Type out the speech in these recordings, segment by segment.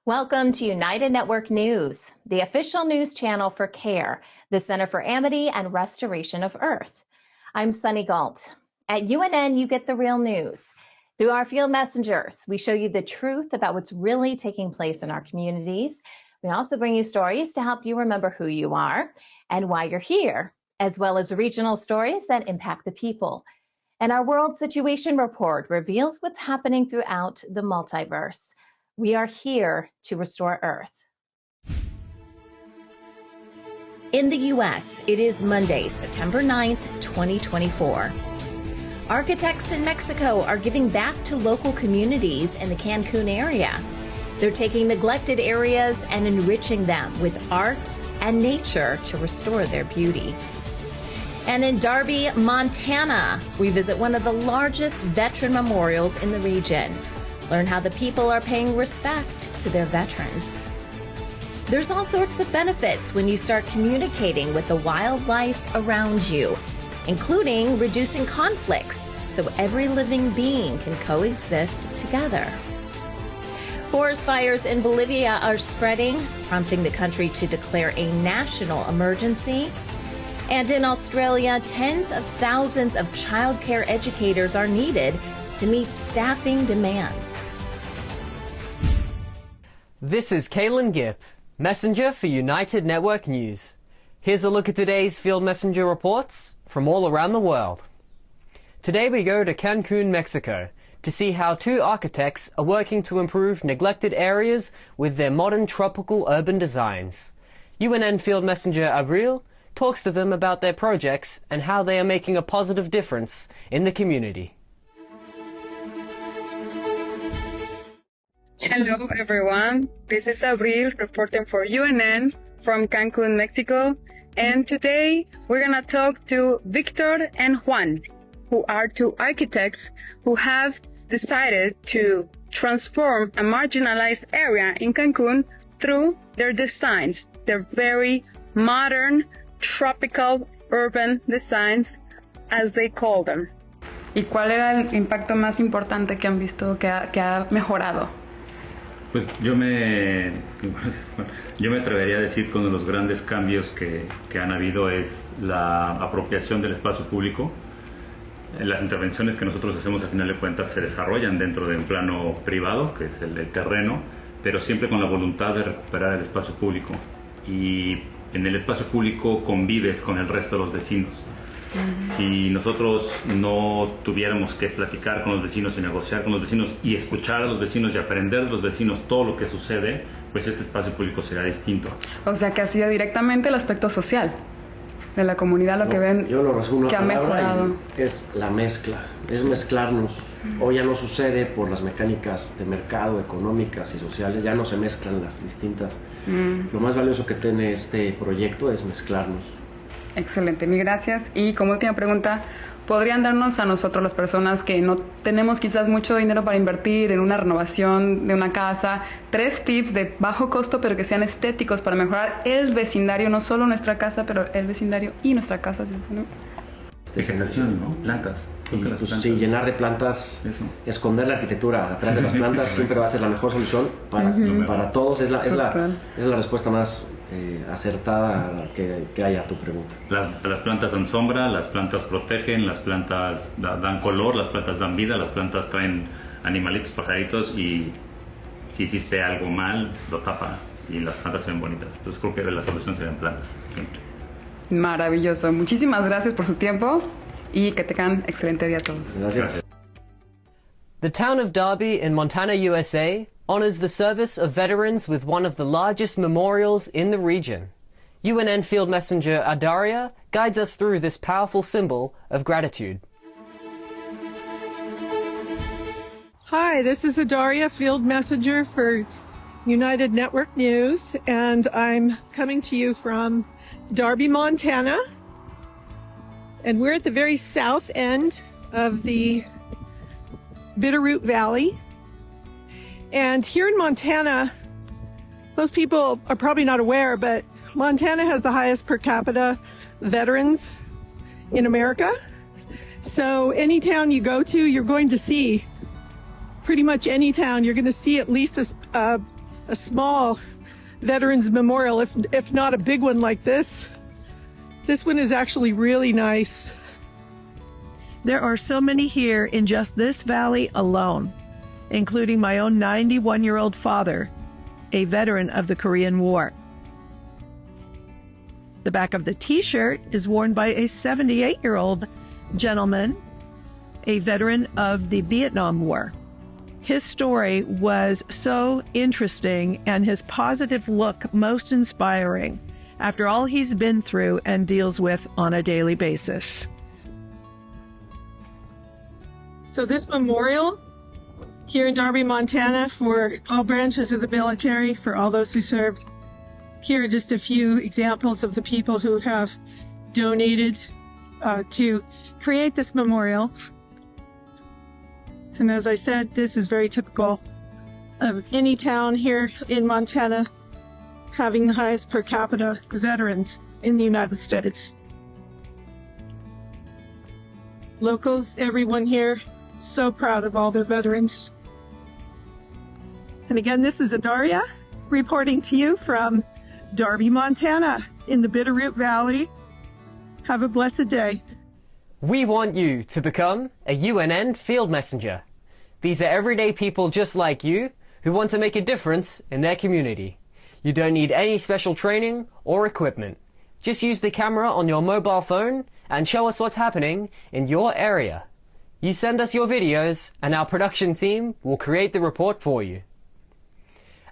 Welcome to United Network News, the official news channel for CARE, the Center for Amity and Restoration of Earth. I'm Sunny Galt. At UNN, you get the real news. Through our field messengers, we show you the truth about what's really taking place in our communities. We also bring you stories to help you remember who you are and why you're here, as well as regional stories that impact the people. And our World Situation Report reveals what's happening throughout the multiverse. We are here to restore Earth. In the U.S., it is Monday, September 9th, 2024. Architects in Mexico are giving back to local communities in the Cancun area. They're taking neglected areas and enriching them with art and nature to restore their beauty. And in Darby, Montana, we visit one of the largest veteran memorials in the region. Learn how the people are paying respect to their veterans. There's all sorts of benefits when you start communicating with the wildlife around you, including reducing conflicts so every living being can coexist together. Forest fires in Bolivia are spreading, prompting the country to declare a national emergency. And in Australia, tens of thousands of childcare educators are needed to meet staffing demands. This is Calen Gipp, Messenger for United Network News. Here's a look at today's Field Messenger reports from all around the world. Today we go to Cancun, Mexico, to see how two architects are working to improve neglected areas with their modern tropical urban designs. UNN Field Messenger Abril talks to them about their projects and how they are making a positive difference in the community. Hello everyone, this is Abril reporting for UNN from Cancun, Mexico, and today we're gonna talk to Victor and Juan, who are two architects who have decided to transform a marginalized area in Cancun through their designs, their very modern, tropical, urban designs, as they call them. ¿Y cuál era el impacto más importante que han visto que ha mejorado? Pues yo me atrevería a decir que uno de los grandes cambios que han habido es la apropiación del espacio público. Las intervenciones que nosotros hacemos, a final de cuentas, se desarrollan dentro de un plano privado, que es el terreno, pero siempre con la voluntad de recuperar el espacio público. Y en el espacio público convives con el resto de los vecinos. Si nosotros no tuviéramos que platicar con los vecinos y negociar con los vecinos y escuchar a los vecinos y aprender de los vecinos todo lo que sucede, pues este espacio público será distinto. O sea que ha sido directamente el aspecto social de la comunidad lo que ven yo lo resumo que ha mejorado. Es la mezcla, es mezclarnos. Hoy ya no sucede por las mecánicas de mercado, económicas y sociales, ya no se mezclan las distintas. Lo más valioso que tiene este proyecto es mezclarnos. Excelente, mil gracias. Y como última pregunta, ¿podrían darnos a nosotros, las personas que no tenemos quizás mucho dinero para invertir en una renovación de una casa, 3 tips de bajo costo pero que sean estéticos para mejorar el vecindario, no solo nuestra casa, pero el vecindario y nuestra casa? ¿No? Vegetación, ¿no? Plantas. Sí, llenar de plantas, eso. Esconder la arquitectura atrás de las plantas siempre va a ser la mejor solución para todos. Es la respuesta más acertada que hay a tu pregunta. Las plantas dan sombra, las plantas protegen, las plantas dan color, las plantas dan vida, las plantas traen animalitos, pajaritos, y si hiciste algo mal, lo tapa y las plantas se ven bonitas. Entonces creo que la solución serían plantas, siempre. Maravilloso. Muchísimas gracias por su tiempo y que tengan excelente día a todos. Gracias. The town of Darby in Montana, USA, honors the service of veterans with one of the largest memorials in the region. UNN Field Messenger Adaria guides us through this powerful symbol of gratitude. Hi, this is Adaria, Field Messenger for United Network News, and I'm coming to you from Darby, Montana, and we're at the very south end of the Bitterroot Valley. And here in Montana, most people are probably not aware, but Montana has the highest per capita veterans in America. So any town you go to, you're going to see, pretty much any town, you're going to see at least a a small Veterans Memorial, if not a big one like this. This one is actually really nice. There are so many here in just this valley alone, including my own 91-year-old father, a veteran of the Korean War. The back of the t-shirt is worn by a 78-year-old gentleman, a veteran of the Vietnam War. His story was so interesting and his positive look most inspiring after all he's been through and deals with on a daily basis. So this memorial here in Darby, Montana, for all branches of the military, for all those who served. Here are just a few examples of the people who have donated to create this memorial. And as I said, this is very typical of any town here in Montana having the highest per capita veterans in the United States. Locals, everyone here, so proud of all their veterans. And again, this is Adaria reporting to you from Darby, Montana, in the Bitterroot Valley. Have a blessed day. We want you to become a UNN field messenger. These are everyday people just like you who want to make a difference in their community. You don't need any special training or equipment. Just use the camera on your mobile phone and show us what's happening in your area. You send us your videos and our production team will create the report for you.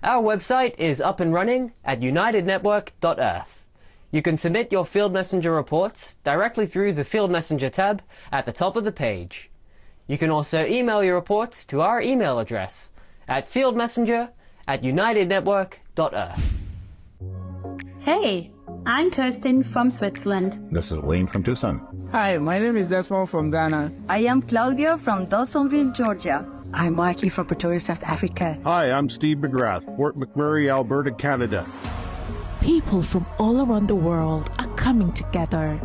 Our website is up and running at unitednetwork.earth. You can submit your Field Messenger reports directly through the Field Messenger tab at the top of the page. You can also email your reports to our email address at fieldmessenger@unitednetwork.earth. Hey, I'm Kirsten from Switzerland. This is Wayne from Tucson. Hi, my name is Desmond from Ghana. I am Claudia from Dawsonville, Georgia. I'm Mikey from Pretoria, South Africa. Hi, I'm Steve McGrath, Fort McMurray, Alberta, Canada. People from all around the world are coming together.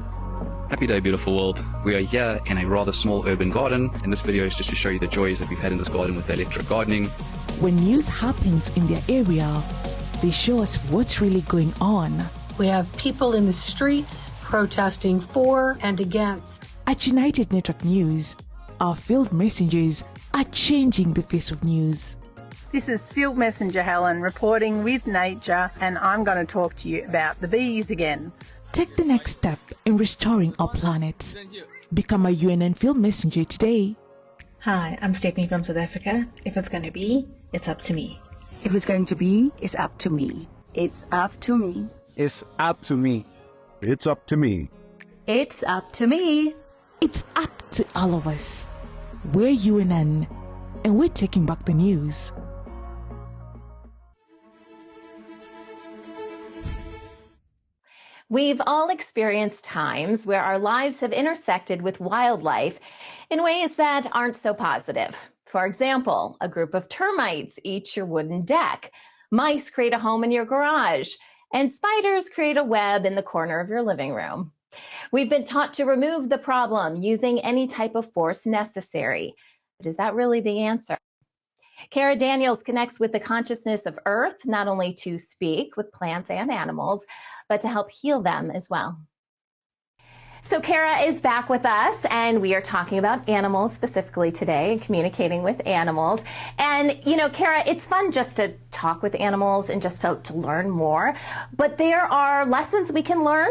Happy day, beautiful world. We are here in a rather small urban garden, and this video is just to show you the joys that we've had in this garden with electric gardening. When news happens in their area, they show us what's really going on. We have people in the streets protesting for and against. At United Network News, our field messengers are changing the face of news. This is Field Messenger Helen reporting with nature, and I'm going to talk to you about the bees again. Take the next step in restoring our planet. Become a UNN Field Messenger today. Hi, I'm Stephanie from South Africa. If it's going to be, it's up to me. If it's going to be, it's up to me. It's up to me. It's up to me. It's up to me. It's up to me. It's up to all of us. We're UNN, and we're taking back the news. We've all experienced times where our lives have intersected with wildlife in ways that aren't so positive. For example, a group of termites eat your wooden deck, mice create a home in your garage, and spiders create a web in the corner of your living room. We've been taught to remove the problem using any type of force necessary. But is that really the answer? Kara Daniels connects with the consciousness of Earth, not only to speak with plants and animals, but to help heal them as well. So Kara is back with us, and we are talking about animals specifically today and communicating with animals. And, you know, Kara, it's fun just to talk with animals and just to learn more. But there are lessons we can learn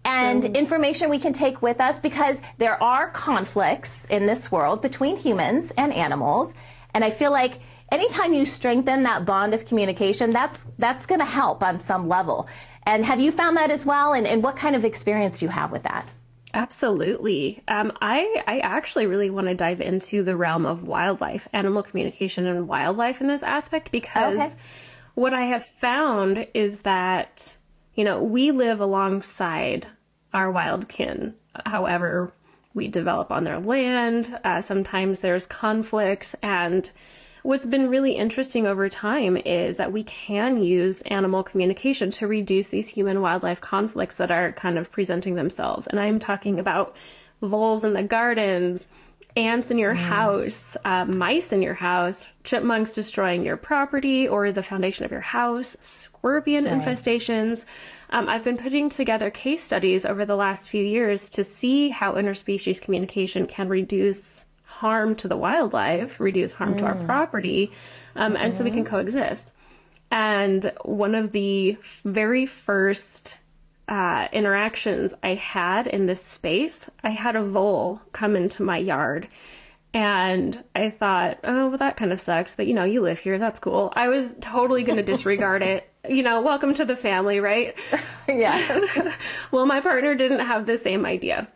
and information we can take with us, because there are conflicts in this world between humans and animals. And I feel like anytime you strengthen that bond of communication, that's going to help on some level. And have you found that as well? And what kind of experience do you have with that? Absolutely. I actually really want to dive into the realm of wildlife, animal communication and wildlife in this aspect, because what I have found is that, you know, we live alongside our wild kin. However, we develop on their land. Sometimes there's conflicts, and what's been really interesting over time is that we can use animal communication to reduce these human-wildlife conflicts that are kind of presenting themselves. And I'm talking about voles in the gardens, ants in your house, mice in your house, chipmunks destroying your property or the foundation of your house, scorpion infestations. I've been putting together case studies over the last few years to see how interspecies communication can reduce harm to the wildlife, reduce harm to our property, and so we can coexist. And one of the very first interactions I had in this space, I had a vole come into my yard. And I thought, oh, well, that kind of sucks. But, you live here. That's cool. I was totally going to disregard it. Welcome to the family, right? Yeah. Well, my partner didn't have the same idea.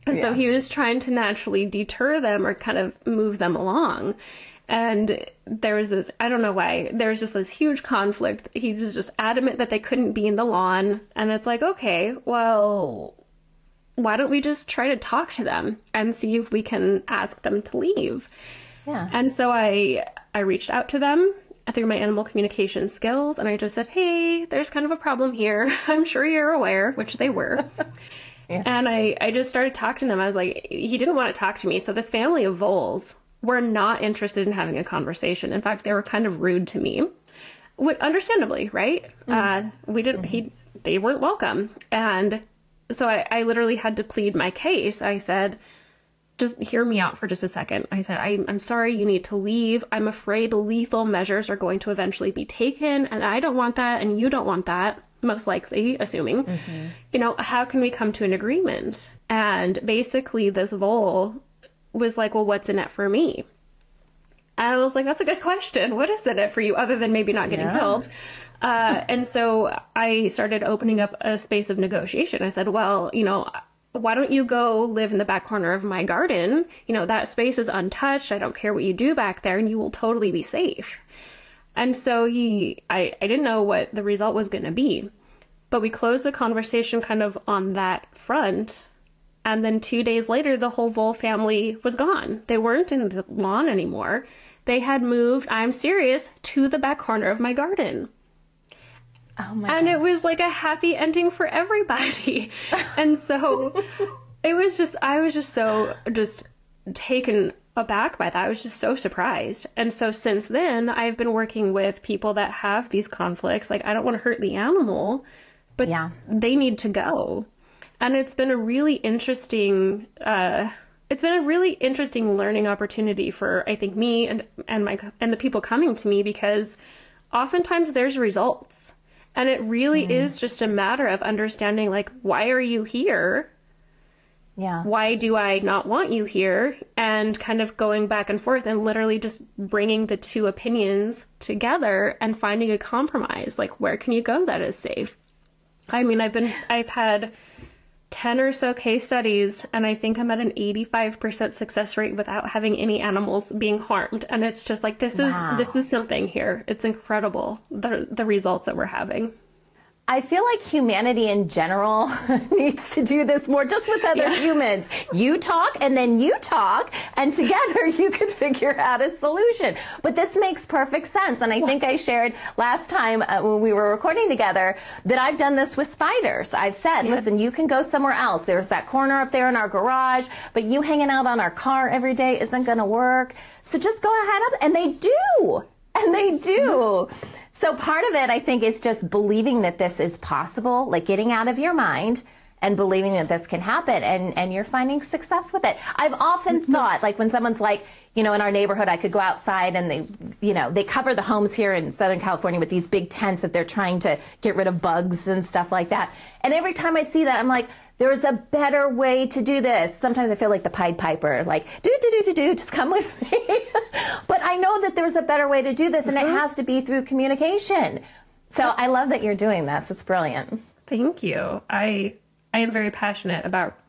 And so he was trying to naturally deter them or kind of move them along. And there was this, I don't know why, there was just this huge conflict. He was just adamant that they couldn't be in the lawn. And it's like, okay, well, why don't we just try to talk to them and see if we can ask them to leave? Yeah. And so I reached out to them through my animal communication skills, and I just said, hey, there's kind of a problem here. I'm sure you're aware, which they were. And I just started talking to them. I was like, he didn't want to talk to me. So this family of voles were not interested in having a conversation. In fact, they were kind of rude to me. Understandably, right? They weren't welcome. And so I literally had to plead my case. I said, just hear me out for just a second. I said, I'm sorry, you need to leave. I'm afraid lethal measures are going to eventually be taken, and I don't want that, and you don't want that, most likely, assuming. How can we come to an agreement? And basically this vole was like, well, what's in it for me? And I was like, that's a good question. What is in it for you other than maybe not getting killed? And so I started opening up a space of negotiation. I said, well, why don't you go live in the back corner of my garden? That space is untouched. I don't care what you do back there, and you will totally be safe. And so I didn't know what the result was going to be, but we closed the conversation kind of on that front. And then 2 days later, the whole vole family was gone. They weren't in the lawn anymore. They had moved, I'm serious, to the back corner of my garden. Oh my and God. It was like a happy ending for everybody. And so I was just so taken aback by that. I was just so surprised. And so since then, I've been working with people that have these conflicts. Like, I don't want to hurt the animal, but they need to go. And it's been a really interesting, learning opportunity for, I think, me and the people coming to me, because oftentimes there's results. And it really is just a matter of understanding, like, why are you here? Yeah. Why do I not want you here? And kind of going back and forth and literally just bringing the two opinions together and finding a compromise. Like, where can you go that is safe? I mean, I've had 10 or so case studies, and I think I'm at an 85% success rate without having any animals being harmed. And it's just like, this is something here. It's incredible, the results that we're having. I feel like humanity in general needs to do this more, just with other humans. You talk and then you talk, and together you can figure out a solution. But this makes perfect sense. And I think I shared last time when we were recording together that I've done this with spiders. I've said, listen, you can go somewhere else. There's that corner up there in our garage, but you hanging out on our car every day isn't going to work. So just go ahead up. And they do. And they do. So part of it, I think, is just believing that this is possible, like getting out of your mind and believing that this can happen, and you're finding success with it. I've often thought, like, when someone's like, in our neighborhood, I could go outside and they cover the homes here in Southern California with these big tents that they're trying to get rid of bugs and stuff like that. And every time I see that, I'm like, there's a better way to do this. Sometimes I feel like the Pied Piper, like, just come with me. But I know that there's a better way to do this, and it has to be through communication. So I love that you're doing this. It's brilliant. Thank you. I am very passionate about,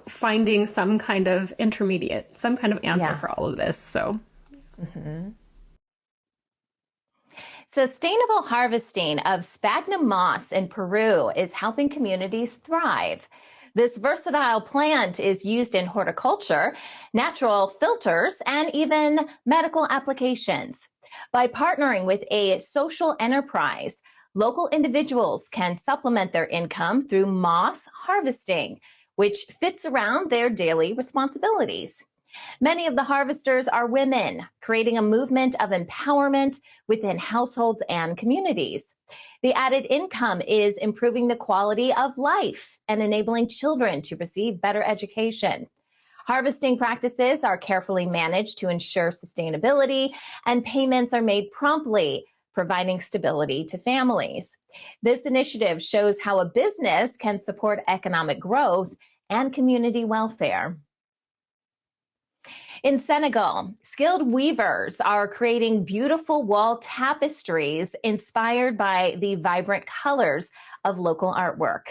finding some kind of intermediate, some kind of answer for all of this. So. Sustainable harvesting of sphagnum moss in Peru is helping communities thrive. This versatile plant is used in horticulture, natural filters, and even medical applications. By partnering with a social enterprise, local individuals can supplement their income through moss harvesting, which fits around their daily responsibilities. Many of the harvesters are women, creating a movement of empowerment within households and communities. The added income is improving the quality of life and enabling children to receive better education. Harvesting practices are carefully managed to ensure sustainability, and payments are made promptly, providing stability to families. This initiative shows how a business can support economic growth and community welfare. In Senegal, skilled weavers are creating beautiful wall tapestries inspired by the vibrant colors of local artwork.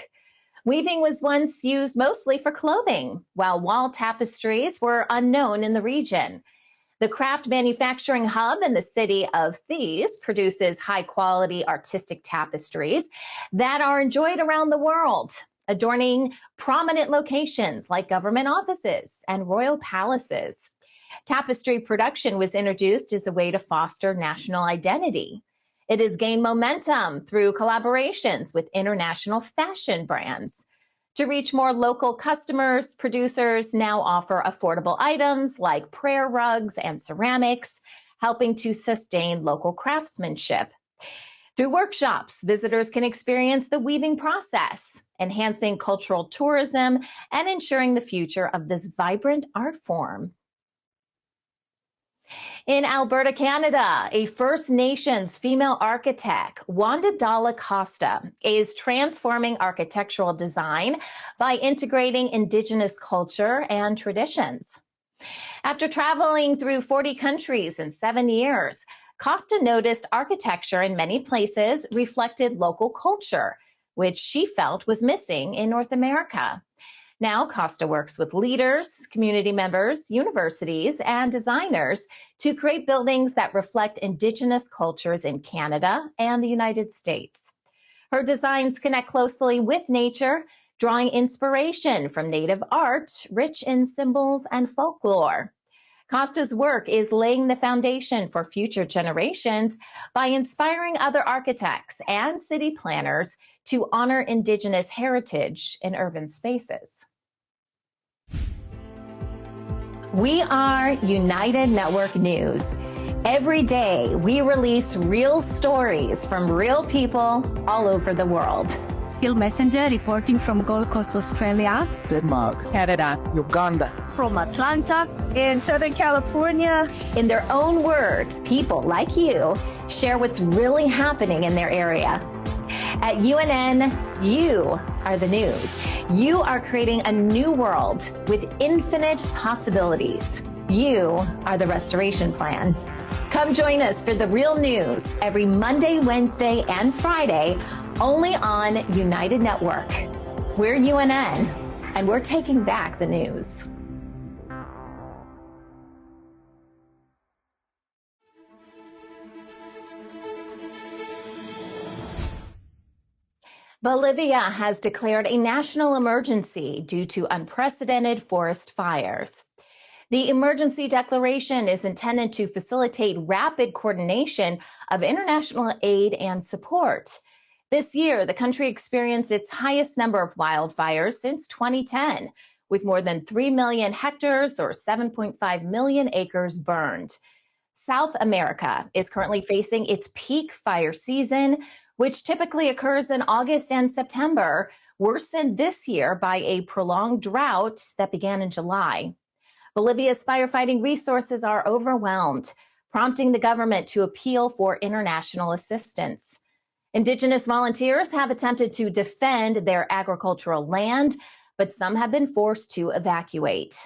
Weaving was once used mostly for clothing, while wall tapestries were unknown in the region. The craft manufacturing hub in the city of Thies produces high-quality artistic tapestries that are enjoyed around the world, adorning prominent locations like government offices and royal palaces. Tapestry production was introduced as a way to foster national identity. It has gained momentum through collaborations with international fashion brands. To reach more local customers, producers now offer affordable items like prayer rugs and ceramics, helping to sustain local craftsmanship. Through workshops, visitors can experience the weaving process, enhancing cultural tourism and ensuring the future of this vibrant art form. In Alberta, Canada, a First Nations female architect, Wanda Dalla Costa, is transforming architectural design by integrating Indigenous culture and traditions. After traveling through 40 countries in 7 years, Costa noticed architecture in many places reflected local culture, which she felt was missing in North America. Now, Costa works with leaders, community members, universities, and designers to create buildings that reflect Indigenous cultures in Canada and the United States. Her designs connect closely with nature, drawing inspiration from Native art, rich in symbols and folklore. Costa's work is laying the foundation for future generations by inspiring other architects and city planners to honor Indigenous heritage in urban spaces. We are United Network News. Every day, we release real stories from real people all over the world. Field Messenger reporting from Gold Coast, Australia, Denmark, Canada, Uganda, from Atlanta, in Southern California. In their own words, people like you share what's really happening in their area. At UNN, you are the news. You are creating a new world with infinite possibilities. You are the restoration plan. Come join us for the real news every Monday, Wednesday, and Friday, only on United Network. We're UNN, and we're taking back the news. Bolivia has declared a national emergency due to unprecedented forest fires. The emergency declaration is intended to facilitate rapid coordination of international aid and support. This year, the country experienced its highest number of wildfires since 2010, with more than 3 million hectares or 7.5 million acres burned. South America is currently facing its peak fire season, which typically occurs in August and September, worsened this year by a prolonged drought that began in July. Bolivia's firefighting resources are overwhelmed, prompting the government to appeal for international assistance. Indigenous volunteers have attempted to defend their agricultural land, but some have been forced to evacuate.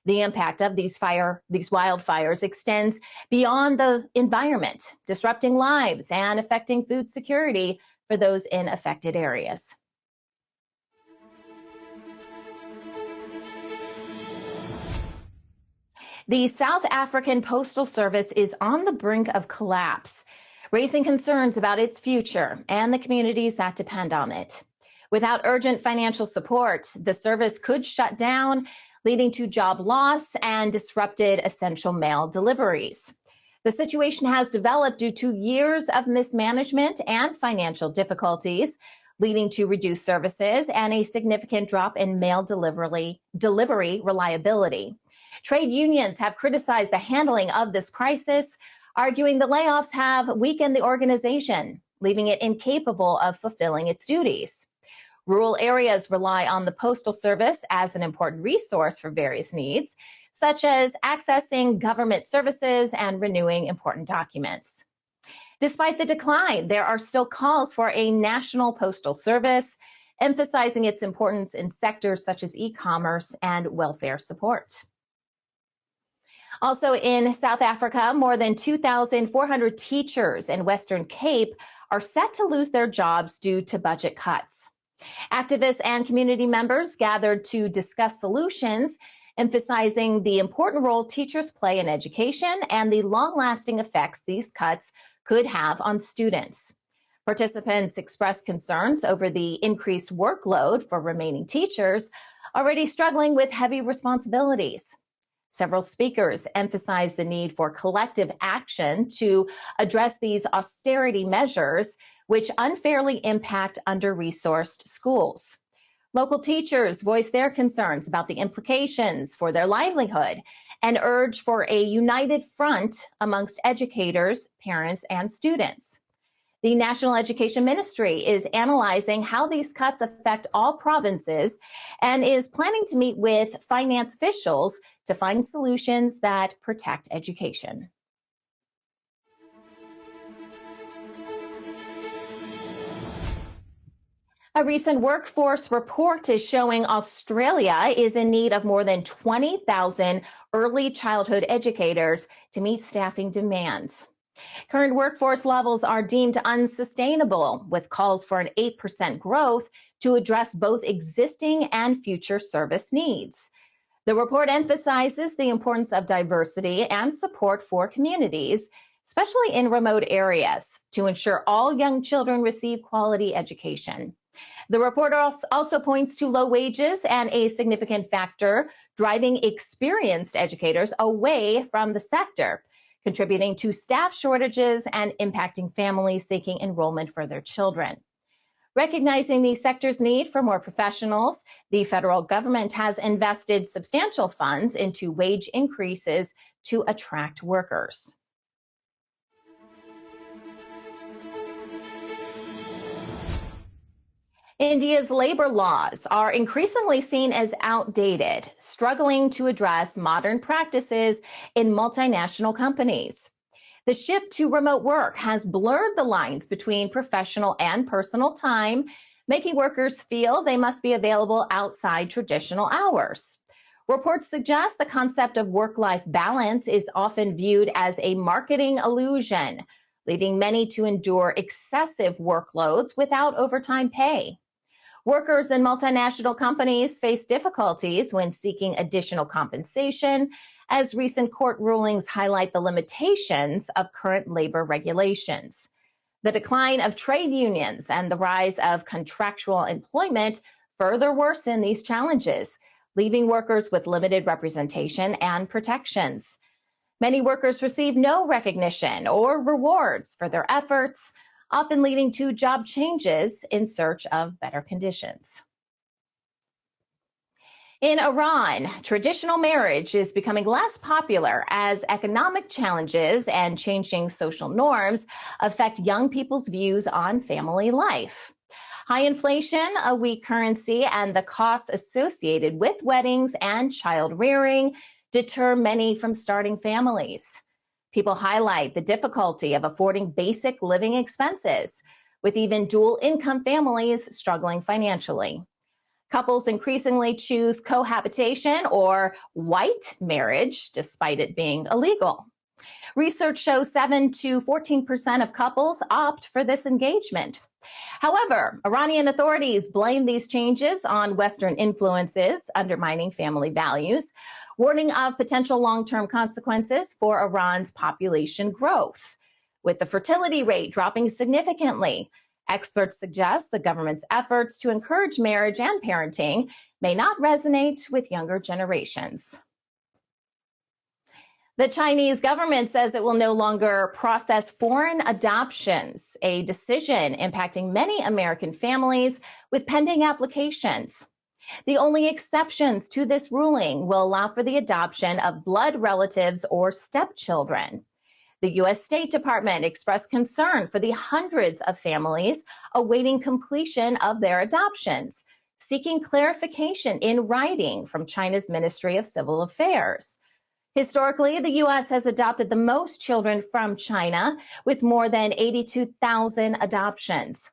The impact of these wildfires extends beyond the environment, disrupting lives and affecting food security for those in affected areas. The South African Postal Service is on the brink of collapse, raising concerns about its future and the communities that depend on it. Without urgent financial support, the service could shut down, leading to job loss and disrupted essential mail deliveries. The situation has developed due to years of mismanagement and financial difficulties, leading to reduced services and a significant drop in mail delivery reliability. Trade unions have criticized the handling of this crisis, arguing the layoffs have weakened the organization, leaving it incapable of fulfilling its duties. Rural areas rely on the Postal Service as an important resource for various needs, such as accessing government services and renewing important documents. Despite the decline, there are still calls for a national postal service, emphasizing its importance in sectors such as e-commerce and welfare support. Also in South Africa, more than 2,400 teachers in Western Cape are set to lose their jobs due to budget cuts. Activists and community members gathered to discuss solutions, emphasizing the important role teachers play in education and the long-lasting effects these cuts could have on students. Participants expressed concerns over the increased workload for remaining teachers, already struggling with heavy responsibilities. Several speakers emphasized the need for collective action to address these austerity measures, which unfairly impact under-resourced schools. Local teachers voiced their concerns about the implications for their livelihood and urged for a united front amongst educators, parents, and students. The National Education Ministry is analyzing how these cuts affect all provinces and is planning to meet with finance officials to find solutions that protect education. A recent workforce report is showing Australia is in need of more than 20,000 early childhood educators to meet staffing demands. Current workforce levels are deemed unsustainable, with calls for an 8% growth to address both existing and future service needs. The report emphasizes the importance of diversity and support for communities, especially in remote areas, to ensure all young children receive quality education. The report also points to low wages and a significant factor driving experienced educators away from the sector, contributing to staff shortages and impacting families seeking enrollment for their children. Recognizing the sector's need for more professionals, the federal government has invested substantial funds into wage increases to attract workers. India's labor laws are increasingly seen as outdated, struggling to address modern practices in multinational companies. The shift to remote work has blurred the lines between professional and personal time, making workers feel they must be available outside traditional hours. Reports suggest the concept of work-life balance is often viewed as a marketing illusion, leading many to endure excessive workloads without overtime pay. Workers in multinational companies face difficulties when seeking additional compensation, as recent court rulings highlight the limitations of current labor regulations. The decline of trade unions and the rise of contractual employment further worsen these challenges, leaving workers with limited representation and protections. Many workers receive no recognition or rewards for their efforts, often leading to job changes in search of better conditions. In Iran, traditional marriage is becoming less popular as economic challenges and changing social norms affect young people's views on family life. High inflation, a weak currency, and the costs associated with weddings and child rearing deter many from starting families. People highlight the difficulty of affording basic living expenses, with even dual income families struggling financially. Couples increasingly choose cohabitation or white marriage, despite it being illegal. Research shows 7 to 14% of couples opt for this engagement. However, Iranian authorities blame these changes on Western influences, undermining family values, warning of potential long-term consequences for Iran's population growth. With the fertility rate dropping significantly, experts suggest the government's efforts to encourage marriage and parenting may not resonate with younger generations. The Chinese government says it will no longer process foreign adoptions, a decision impacting many American families with pending applications. The only exceptions to this ruling will allow for the adoption of blood relatives or stepchildren. The U.S. State Department expressed concern for the hundreds of families awaiting completion of their adoptions, seeking clarification in writing from China's Ministry of Civil Affairs. Historically, the U.S. has adopted the most children from China, with more than 82,000 adoptions.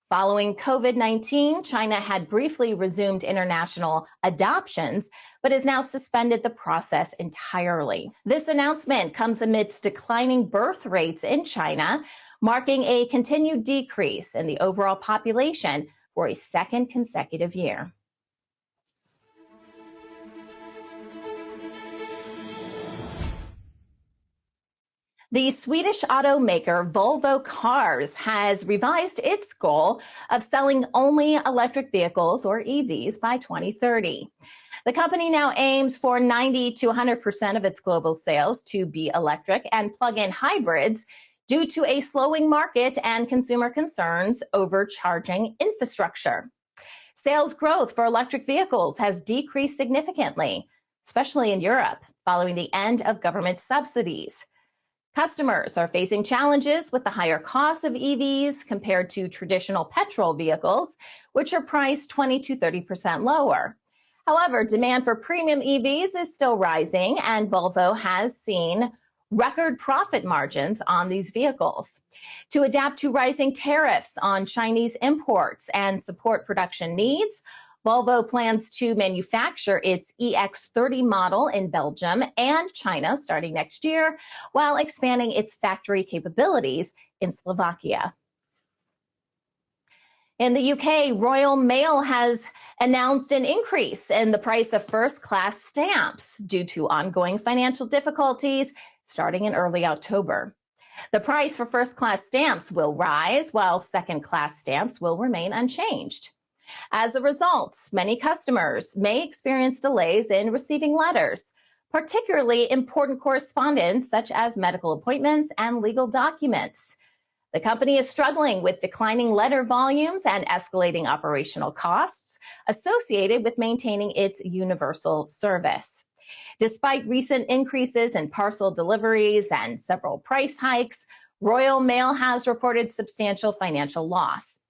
Following COVID-19, China had briefly resumed international adoptions, but has now suspended the process entirely. This announcement comes amidst declining birth rates in China, marking a continued decrease in the overall population for a second consecutive year. The Swedish automaker Volvo Cars has revised its goal of selling only electric vehicles, or EVs, by 2030. The company now aims for 90 to 100% of its global sales to be electric and plug-in hybrids due to a slowing market and consumer concerns over charging infrastructure. Sales growth for electric vehicles has decreased significantly, especially in Europe, following the end of government subsidies. Customers are facing challenges with the higher costs of EVs compared to traditional petrol vehicles, which are priced 20 to 30% lower. However, demand for premium EVs is still rising, and Volvo has seen record profit margins on these vehicles. To adapt to rising tariffs on Chinese imports and support production needs, Volvo plans to manufacture its EX30 model in Belgium and China starting next year, while expanding its factory capabilities in Slovakia. In the UK, Royal Mail has announced an increase in the price of first-class stamps due to ongoing financial difficulties starting in early October. The price for first-class stamps will rise, while second-class stamps will remain unchanged. As a result, many customers may experience delays in receiving letters, particularly important correspondence such as medical appointments and legal documents. The company is struggling with declining letter volumes and escalating operational costs associated with maintaining its universal service. Despite recent increases in parcel deliveries and several price hikes, Royal Mail has reported substantial financial loss.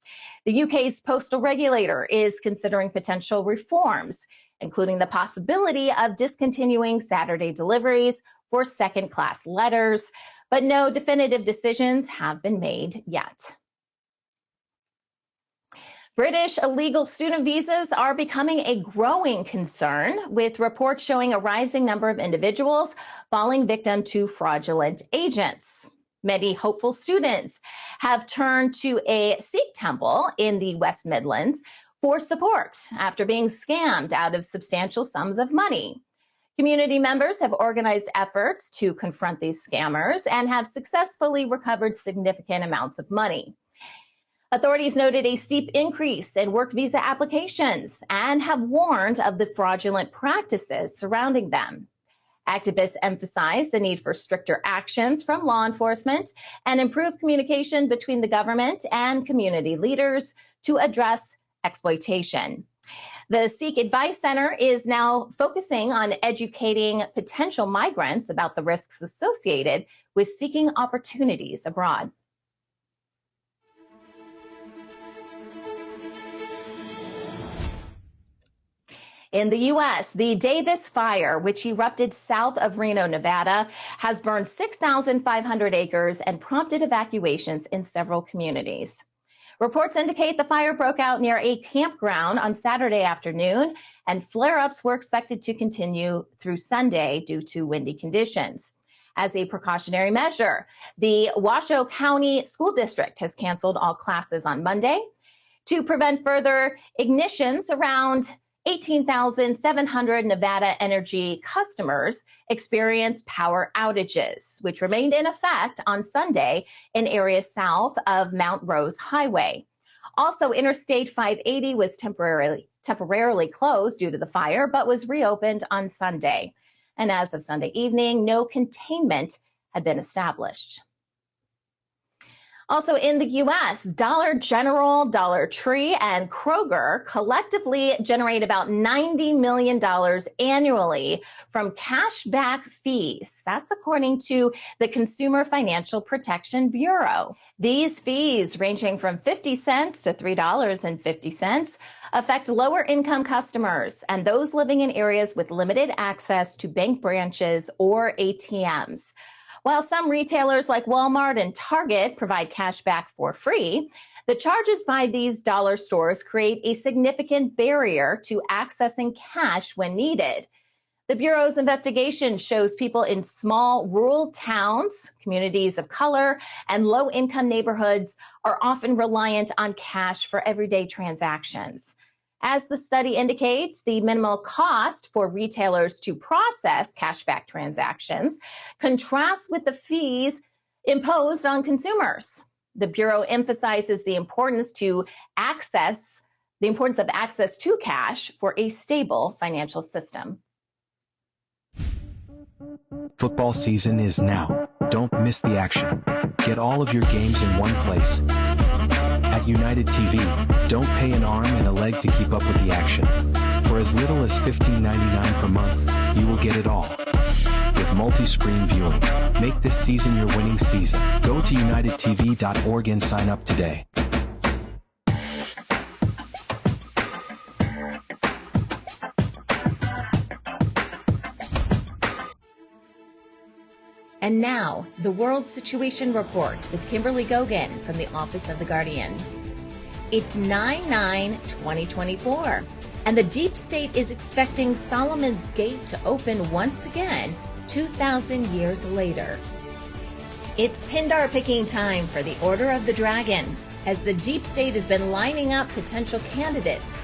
The UK's postal regulator is considering potential reforms, including the possibility of discontinuing Saturday deliveries for second-class letters, but no definitive decisions have been made yet. British illegal student visas are becoming a growing concern, with reports showing a rising number of individuals falling victim to fraudulent agents. Many hopeful students have turned to a Sikh temple in the West Midlands for support after being scammed out of substantial sums of money. Community members have organized efforts to confront these scammers and have successfully recovered significant amounts of money. Authorities noted a steep increase in work visa applications and have warned of the fraudulent practices surrounding them. Activists emphasize the need for stricter actions from law enforcement and improved communication between the government and community leaders to address exploitation. The Sikh Advice Center is now focusing on educating potential migrants about the risks associated with seeking opportunities abroad. In the U.S., the Davis fire, which erupted south of Reno, Nevada, has burned 6,500 acres and prompted evacuations in several communities. Reports indicate the fire broke out near a campground on Saturday afternoon, and flare-ups were expected to continue through Sunday due to windy conditions. As a precautionary measure, the Washoe County School District has canceled all classes on Monday. To prevent further ignitions, around 18,700 Nevada Energy customers experienced power outages, which remained in effect on Sunday in areas south of Mount Rose Highway. Also, Interstate 580 was temporarily closed due to the fire, but was reopened on Sunday. And as of Sunday evening, no containment had been established. Also in the U.S., Dollar General, Dollar Tree, and Kroger collectively generate about $90 million annually from cashback fees. That's according to the Consumer Financial Protection Bureau. These fees, ranging from 50 cents to $3.50, affect lower income customers and those living in areas with limited access to bank branches or ATMs. While some retailers like Walmart and Target provide cash back for free, the charges by these dollar stores create a significant barrier to accessing cash when needed. The Bureau's investigation shows people in small rural towns, communities of color, and low-income neighborhoods are often reliant on cash for everyday transactions. As the study indicates, the minimal cost for retailers to process cashback transactions contrasts with the fees imposed on consumers. The Bureau emphasizes the importance of access to cash for a stable financial system. Football season is now. Don't miss the action. Get all of your games in one place. At United TV, don't pay an arm and a leg to keep up with the action. For as little as $15.99 per month, you will get it all. With multi-screen viewing, make this season your winning season. Go to unitedtv.org and sign up today. And now, the World Situation Report with Kimberly Gogan from the Office of the Guardian. It's 9/9/2024, and the deep state is expecting Solomon's Gate to open once again 2,000 years later. It's Pindar picking time for the Order of the Dragon, as the deep state has been lining up potential candidates.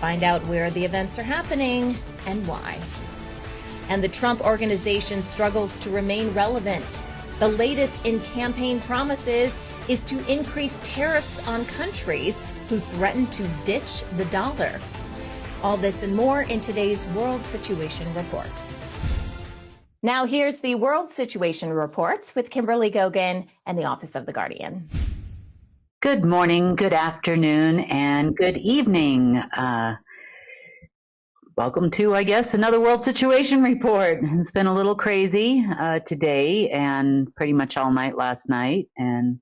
Find out where the events are happening and why. And the Trump organization struggles to remain relevant. The latest in campaign promises is to increase tariffs on countries who threaten to ditch the dollar. All this and more in today's World Situation Report. Now here's the World Situation Reports with Kimberly Gogan and the Office of the Guardian. Good morning, good afternoon, and good evening. Welcome to, I guess, another World Situation Report. It's been a little crazy today and pretty much all night last night, and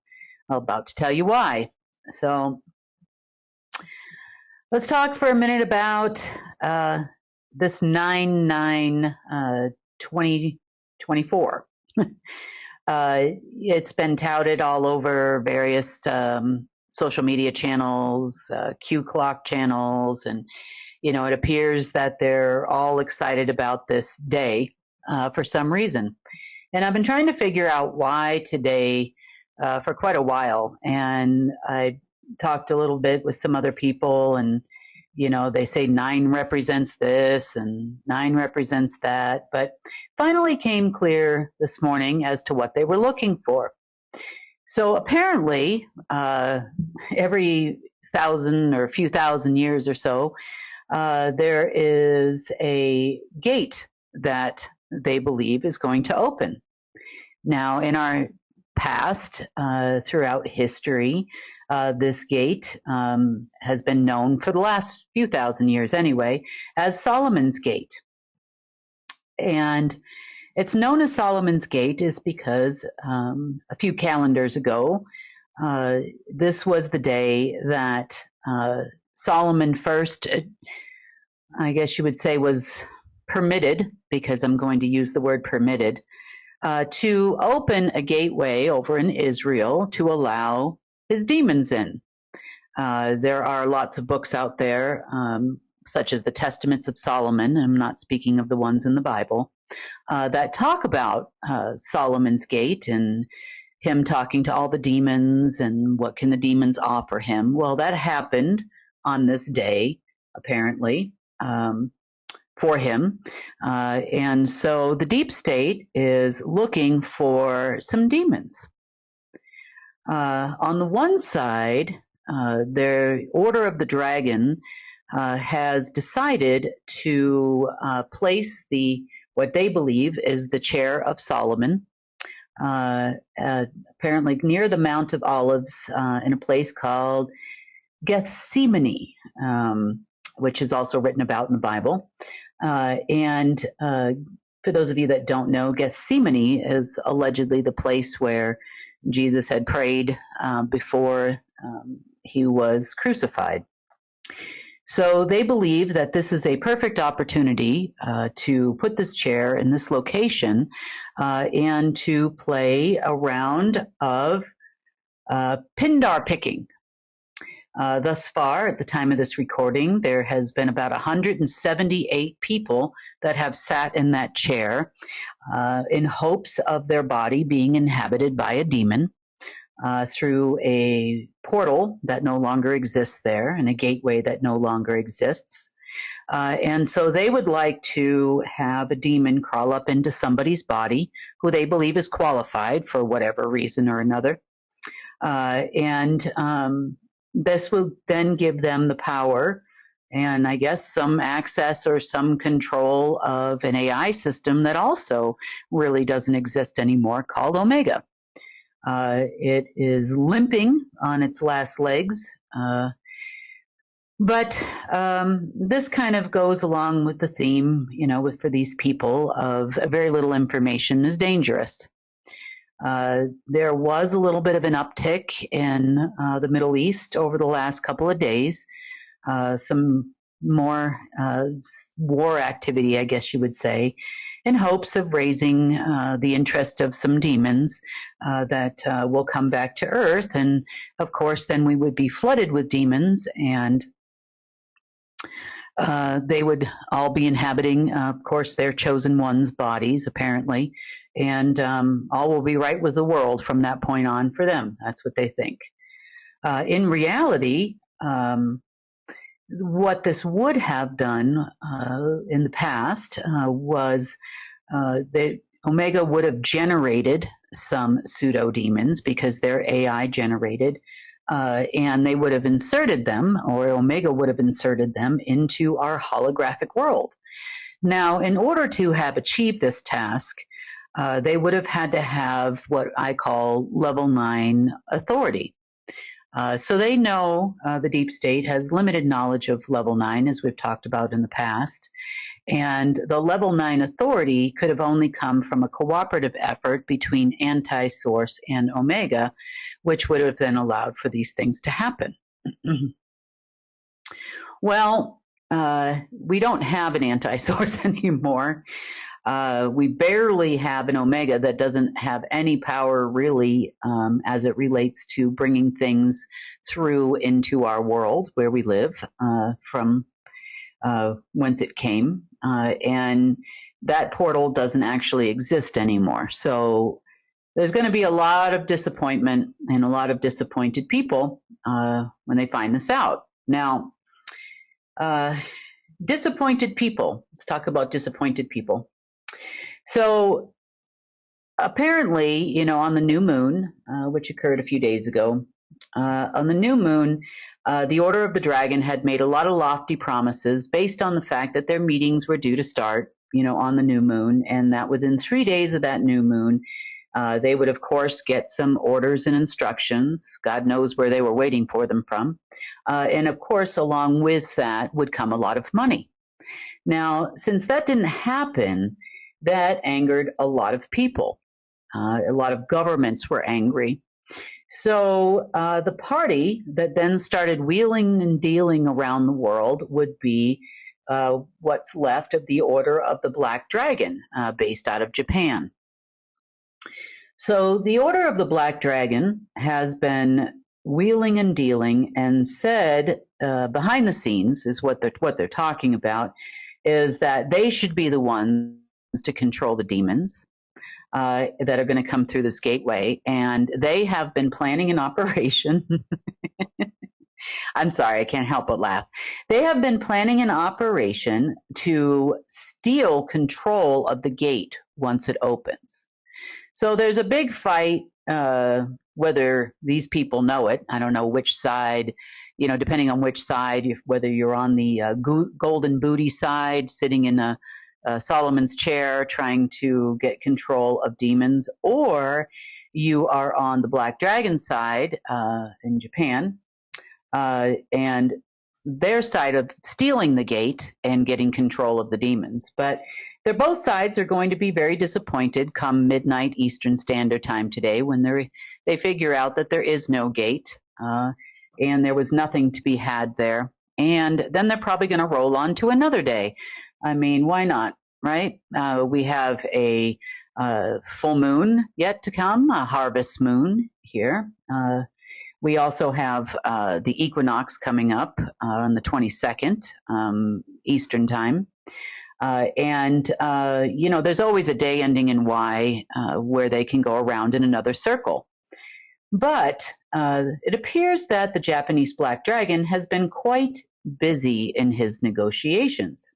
I'm about to tell you why. So let's talk for a minute about this 9/9/2024. It's been touted all over various social media channels, Q Clock channels, and it appears that they're all excited about this day for some reason. And I've been trying to figure out why today for quite a while. And I talked a little bit with some other people, and, they say 9 represents this and 9 represents that. But finally came clear this morning as to what they were looking for. So apparently, every 1,000 or a few thousand years or so, there is a gate that they believe is going to open. Now, in our past, throughout history, this gate has been known for the last few thousand years anyway as Solomon's Gate. And it's known as Solomon's Gate is because a few calendars ago, this was the day that Solomon first, I guess you would say, was permitted, because I'm going to use the word permitted, to open a gateway over in Israel to allow his demons in. There are lots of books out there, such as the Testaments of Solomon, and I'm not speaking of the ones in the Bible, that talk about Solomon's Gate and him talking to all the demons and what can the demons offer him. Well, that happened on this day, apparently, for him. And so the deep state is looking for some demons. On the one side, their Order of the Dragon has decided to place what they believe is the chair of Solomon apparently near the Mount of Olives in a place called Gethsemane, which is also written about in the Bible. And for those of you that don't know, Gethsemane is allegedly the place where Jesus had prayed before he was crucified. So they believe that this is a perfect opportunity to put this chair in this location and to play a round of pindar picking. Thus far, at the time of this recording, there has been about 178 people that have sat in that chair in hopes of their body being inhabited by a demon through a portal that no longer exists there and a gateway that no longer exists. And so they would like to have a demon crawl up into somebody's body who they believe is qualified for whatever reason or another. This will then give them the power and I guess some access or some control of an AI system that also really doesn't exist anymore called Omega. It is limping on its last legs, but this kind of goes along with the theme, for these people of very little information is dangerous. There was a little bit of an uptick in the Middle East over the last couple of days, some more war activity, I guess you would say, in hopes of raising the interest of some demons that will come back to Earth. And of course, then we would be flooded with demons, and they would all be inhabiting, of course, their chosen ones' bodies, apparently. And all will be right with the world from that point on for them. That's what they think. In reality, what this would have done in the past was that Omega would have generated some pseudo-demons because they're AI generated, and they would have inserted them, or Omega would have inserted them into our holographic world. Now, in order to have achieved this task, they would have had to have what I call level 9 authority. So they know the deep state has limited knowledge of level 9, as we've talked about in the past. And the level 9 authority could have only come from a cooperative effort between Anti-Source and Omega, which would have then allowed for these things to happen. Well, we don't have an Anti-Source anymore. We barely have an Omega that doesn't have any power really as it relates to bringing things through into our world where we live from whence it came. And that portal doesn't actually exist anymore. So there's going to be a lot of disappointment and a lot of disappointed people when they find this out. Now, disappointed people. Let's talk about disappointed people. So apparently, on the new moon, which occurred a few days ago, on the new moon, the Order of the Dragon had made a lot of lofty promises based on the fact that their meetings were due to start, on the new moon, and that within 3 days of that new moon, they would, of course, get some orders and instructions. God knows where they were waiting for them from. And, of course, along with that would come a lot of money. Now, since that didn't happen, that angered a lot of people. A lot of governments were angry. So the party that then started wheeling and dealing around the world would be what's left of the Order of the Black Dragon, based out of Japan. So the Order of the Black Dragon has been wheeling and dealing and said behind the scenes is what they're talking about, is that they should be the ones to control the demons that are going to come through this gateway. And they have been planning an operation. I'm sorry, I can't help but laugh. They have been planning an operation to steal control of the gate once it opens. So there's a big fight, whether these people know it. I don't know which side, depending on which side, whether you're on the golden booty side, sitting in a Solomon's chair trying to get control of demons, or you are on the Black Dragon side in Japan, and their side of stealing the gate and getting control of the demons. But both sides are going to be very disappointed come midnight Eastern Standard Time today when they figure out that there is no gate and there was nothing to be had there. And then they're probably going to roll on to another day. I mean, why not, right? We have a full moon yet to come, a harvest moon here. We also have the equinox coming up on the 22nd Eastern Time. There's always a day ending in Y where they can go around in another circle. But it appears that the Japanese Black Dragon has been quite busy in his negotiations.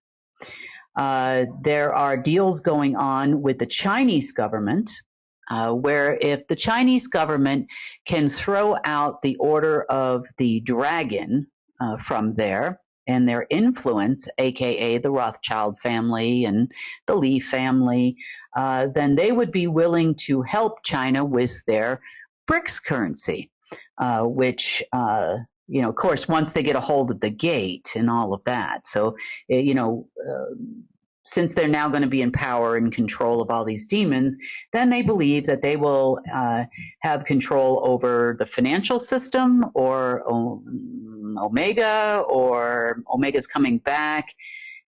There are deals going on with the Chinese government, where if the Chinese government can throw out the order of the dragon from there and their influence, aka the Rothschild family and the Li family, then they would be willing to help China with their BRICS currency, which of course, once they get a hold of the gate and all of that. So, since they're now going to be in power and control of all these demons, then they believe that they will have control over the financial system, or Omega, or Omega's coming back.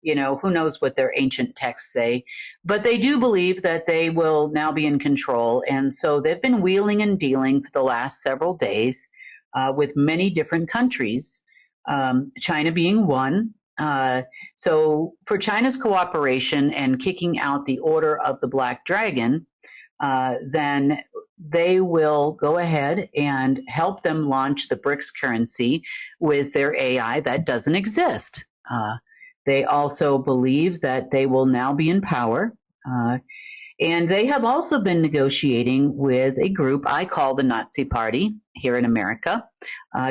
Who knows what their ancient texts say. But they do believe that they will now be in control. And so they've been wheeling and dealing for the last several days with many different countries, China being one. So for China's cooperation and kicking out the order of the Black Dragon, then they will go ahead and help them launch the BRICS currency with their AI that doesn't exist. They also believe that they will now be in power. And they have also been negotiating with a group I call the Nazi Party here in America.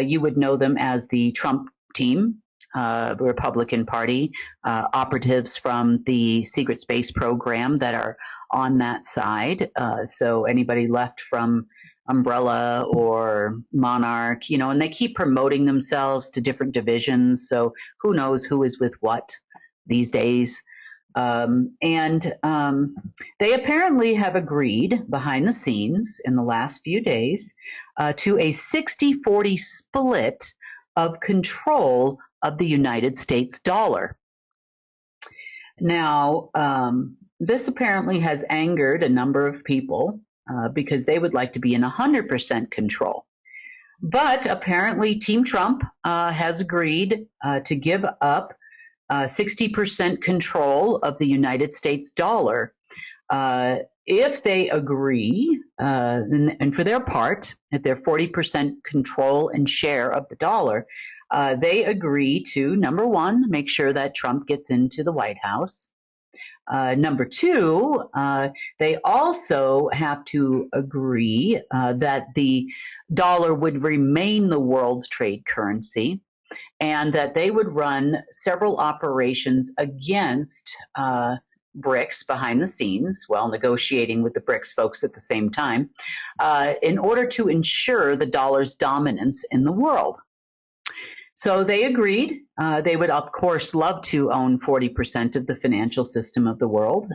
You would know them as the Trump team, the Republican Party, operatives from the secret space program that are on that side. So anybody left from Umbrella or Monarch, and they keep promoting themselves to different divisions. So who knows who is with what these days. They apparently have agreed behind the scenes in the last few days to a 60-40 split of control of the United States dollar. Now, this apparently has angered a number of people because they would like to be in 100% control. But apparently Team Trump has agreed to give up 60% control of the United States dollar. If they agree, and for their part, at their 40% control and share of the dollar, they agree to, number one, make sure that Trump gets into the White House. Number two, they also have to agree that the dollar would remain the world's trade currency, and that they would run several operations against BRICS behind the scenes, while negotiating with the BRICS folks at the same time, in order to ensure the dollar's dominance in the world. So they agreed. They would, of course, love to own 40% of the financial system of the world.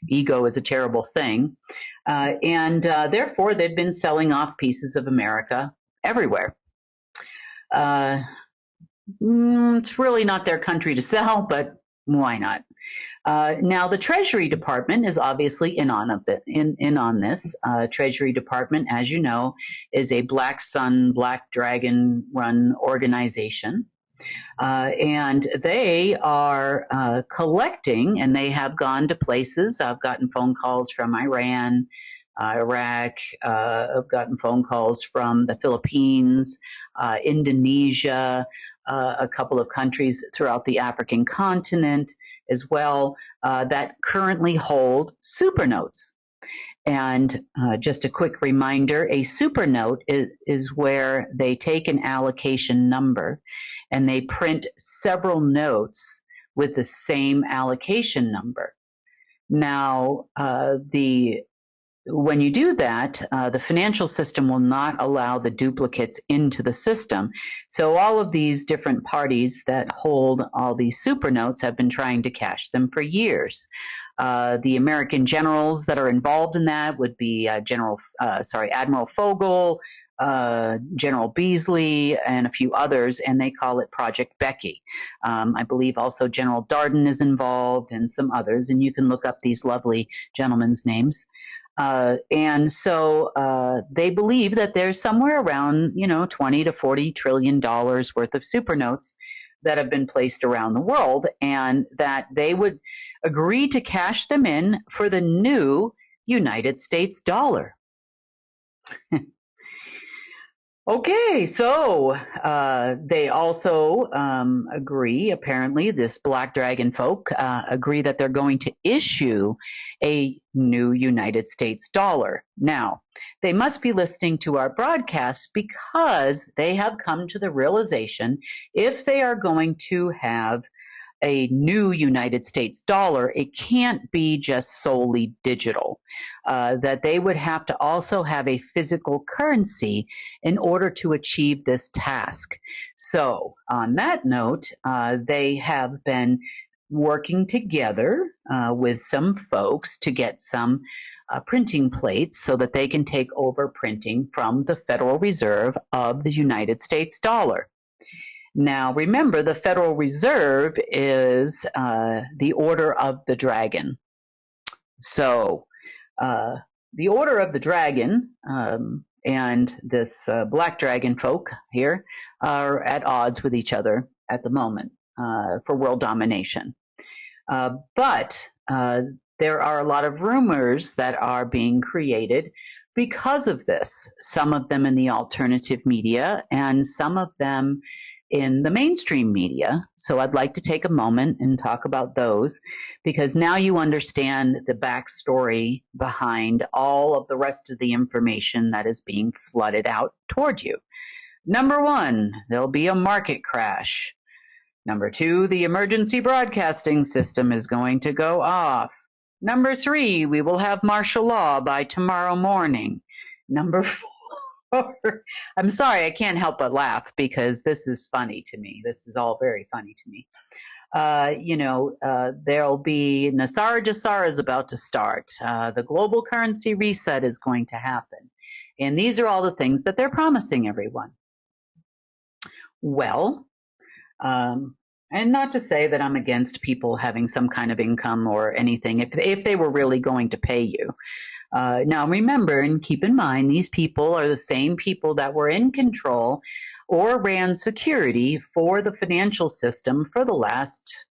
Ego is a terrible thing. And therefore, they've been selling off pieces of America everywhere. It's really not their country to sell, but why not? Now, the Treasury Department is obviously in on this. Treasury Department, as you know, is a Black Sun, Black Dragon run organization. And they are collecting, and they have gone to places. I've gotten phone calls from Iran, Iraq. I've gotten phone calls from the Philippines, Indonesia, a couple of countries throughout the African continent as well, that currently hold supernotes. And just a quick reminder, a supernote is where they take an allocation number and they print several notes with the same allocation number. Now, when you do that, the financial system will not allow the duplicates into the system. So all of these different parties that hold all these super notes have been trying to cash them for years. The American generals that are involved in that would be Admiral Fogel, General Beasley, and a few others, and they call it Project Becky. I believe also General Darden is involved and some others, and you can look up these lovely gentlemen's names. And so they believe that there's somewhere around, 20 to 40 trillion dollars worth of super notes that have been placed around the world, and that they would agree to cash them in for the new United States dollar. Okay, so they also agree, apparently, this Black Dragon folk agree that they're going to issue a new United States dollar. Now, they must be listening to our broadcast because they have come to the realization if they are going to have a new United States dollar, it can't be just solely digital, that they would have to also have a physical currency in order to achieve this task. So on that note, they have been working together with some folks to get some printing plates so that they can take over printing from the Federal Reserve of the United States dollar. Now, remember, the Federal Reserve is the Order of the Dragon. So, the Order of the Dragon and this Black Dragon folk here are at odds with each other at the moment for world domination. But there are a lot of rumors that are being created because of this, some of them in the alternative media and some of them in the mainstream media. So I'd like to take a moment and talk about those because now you understand the backstory behind all of the rest of the information that is being flooded out toward you. Number one, there'll be a market crash. Number two, the emergency broadcasting system is going to go off. Number three, we will have martial law by tomorrow morning. Number four, I'm sorry, I can't help but laugh because this is funny to me. This is all very funny to me. There'll be Nasara Jasara is about to start. The global currency reset is going to happen. And these are all the things that they're promising everyone. Well, and not to say that I'm against people having some kind of income or anything if they were really going to pay you. Now, remember and keep in mind, these people are the same people that were in control or ran security for the financial system for the last,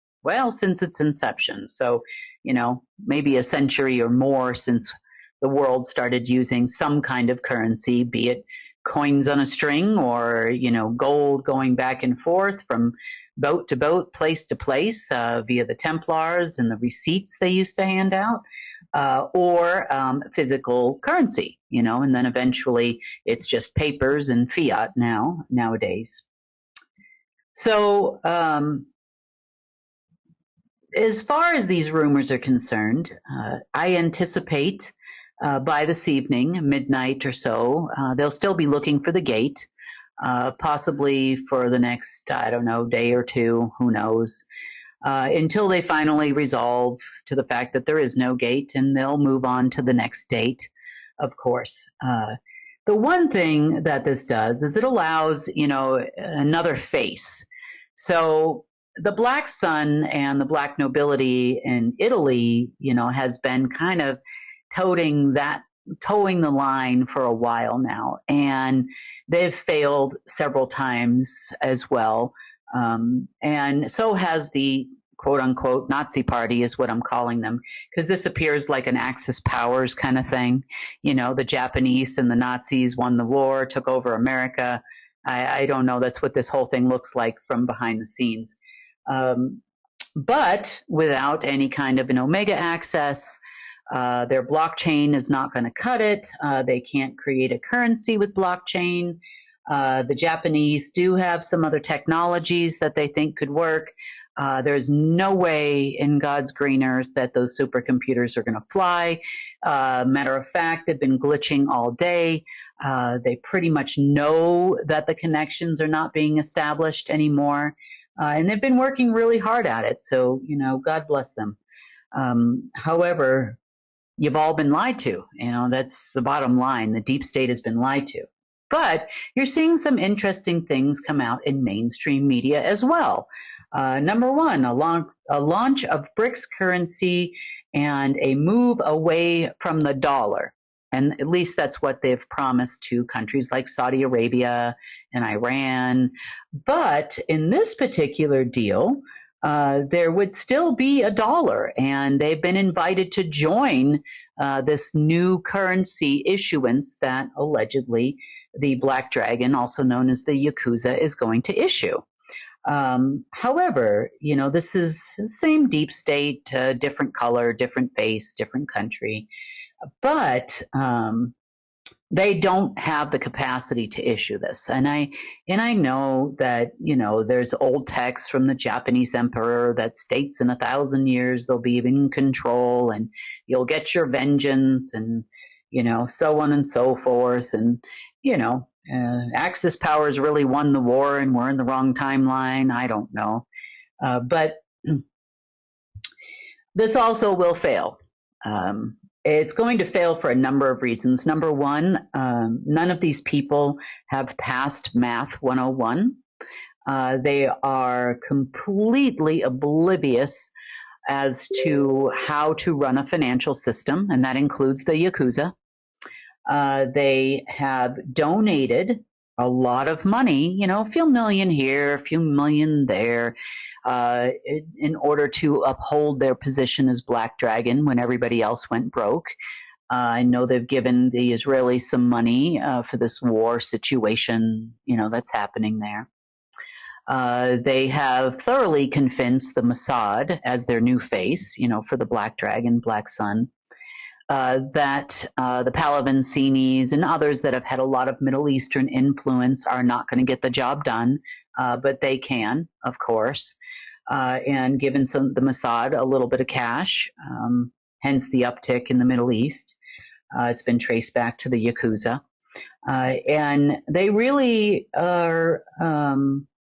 since its inception. So, maybe a century or more since the world started using some kind of currency, be it coins on a string or, gold going back and forth from boat to boat, place to place via the Templars and the receipts they used to hand out. Or physical currency, and then eventually it's just papers and fiat nowadays. So as far as these rumors are concerned, I anticipate by this evening, midnight or so, they'll still be looking for the gate, possibly for the next, day or two, who knows. Until they finally resolve to the fact that there is no gate, and they'll move on to the next date, of course. The one thing that this does is it allows, another face. So the Black Sun and the Black nobility in Italy, has been kind of towing the line for a while now, and they've failed several times as well. And so has the quote unquote Nazi party is what I'm calling them, because this appears like an Axis powers kind of thing. The Japanese and the Nazis won the war, took over America. I don't know. That's what this whole thing looks like from behind the scenes. But without any kind of an Omega access, their blockchain is not going to cut it. They can't create a currency with blockchain. The Japanese do have some other technologies that they think could work. There's no way in God's green earth that those supercomputers are going to fly. Matter of fact, they've been glitching all day. They pretty much know that the connections are not being established anymore. And they've been working really hard at it. So, God bless them. However, you've all been lied to. That's the bottom line. The deep state has been lied to. But you're seeing some interesting things come out in mainstream media as well. Number one, a launch of BRICS currency and a move away from the dollar. And at least that's what they've promised to countries like Saudi Arabia and Iran. But in this particular deal, there would still be a dollar, and they've been invited to join this new currency issuance that allegedly the Black Dragon, also known as the Yakuza, is going to issue. However, this is the same deep state, different color, different face, different country, but they don't have the capacity to issue this. And I know that, there's old text from the Japanese emperor that states in 1,000 years they'll be in control and you'll get your vengeance and, so on and so forth. And, Axis powers really won the war and we're in the wrong timeline. I don't know. But this also will fail. It's going to fail for a number of reasons. Number one, none of these people have passed Math 101. They are completely oblivious as to how to run a financial system, and that includes the Yakuza. They have donated a lot of money, a few million here, a few million there, in order to uphold their position as Black Dragon when everybody else went broke. I know they've given the Israelis some money for this war situation, that's happening there. They have thoroughly convinced the Mossad as their new face, for the Black Dragon, Black Sun. That the Palestinis and others that have had a lot of Middle Eastern influence are not going to get the job done, but they can, of course, and given the Mossad a little bit of cash, hence the uptick in the Middle East. It's been traced back to the Yakuza. And they really are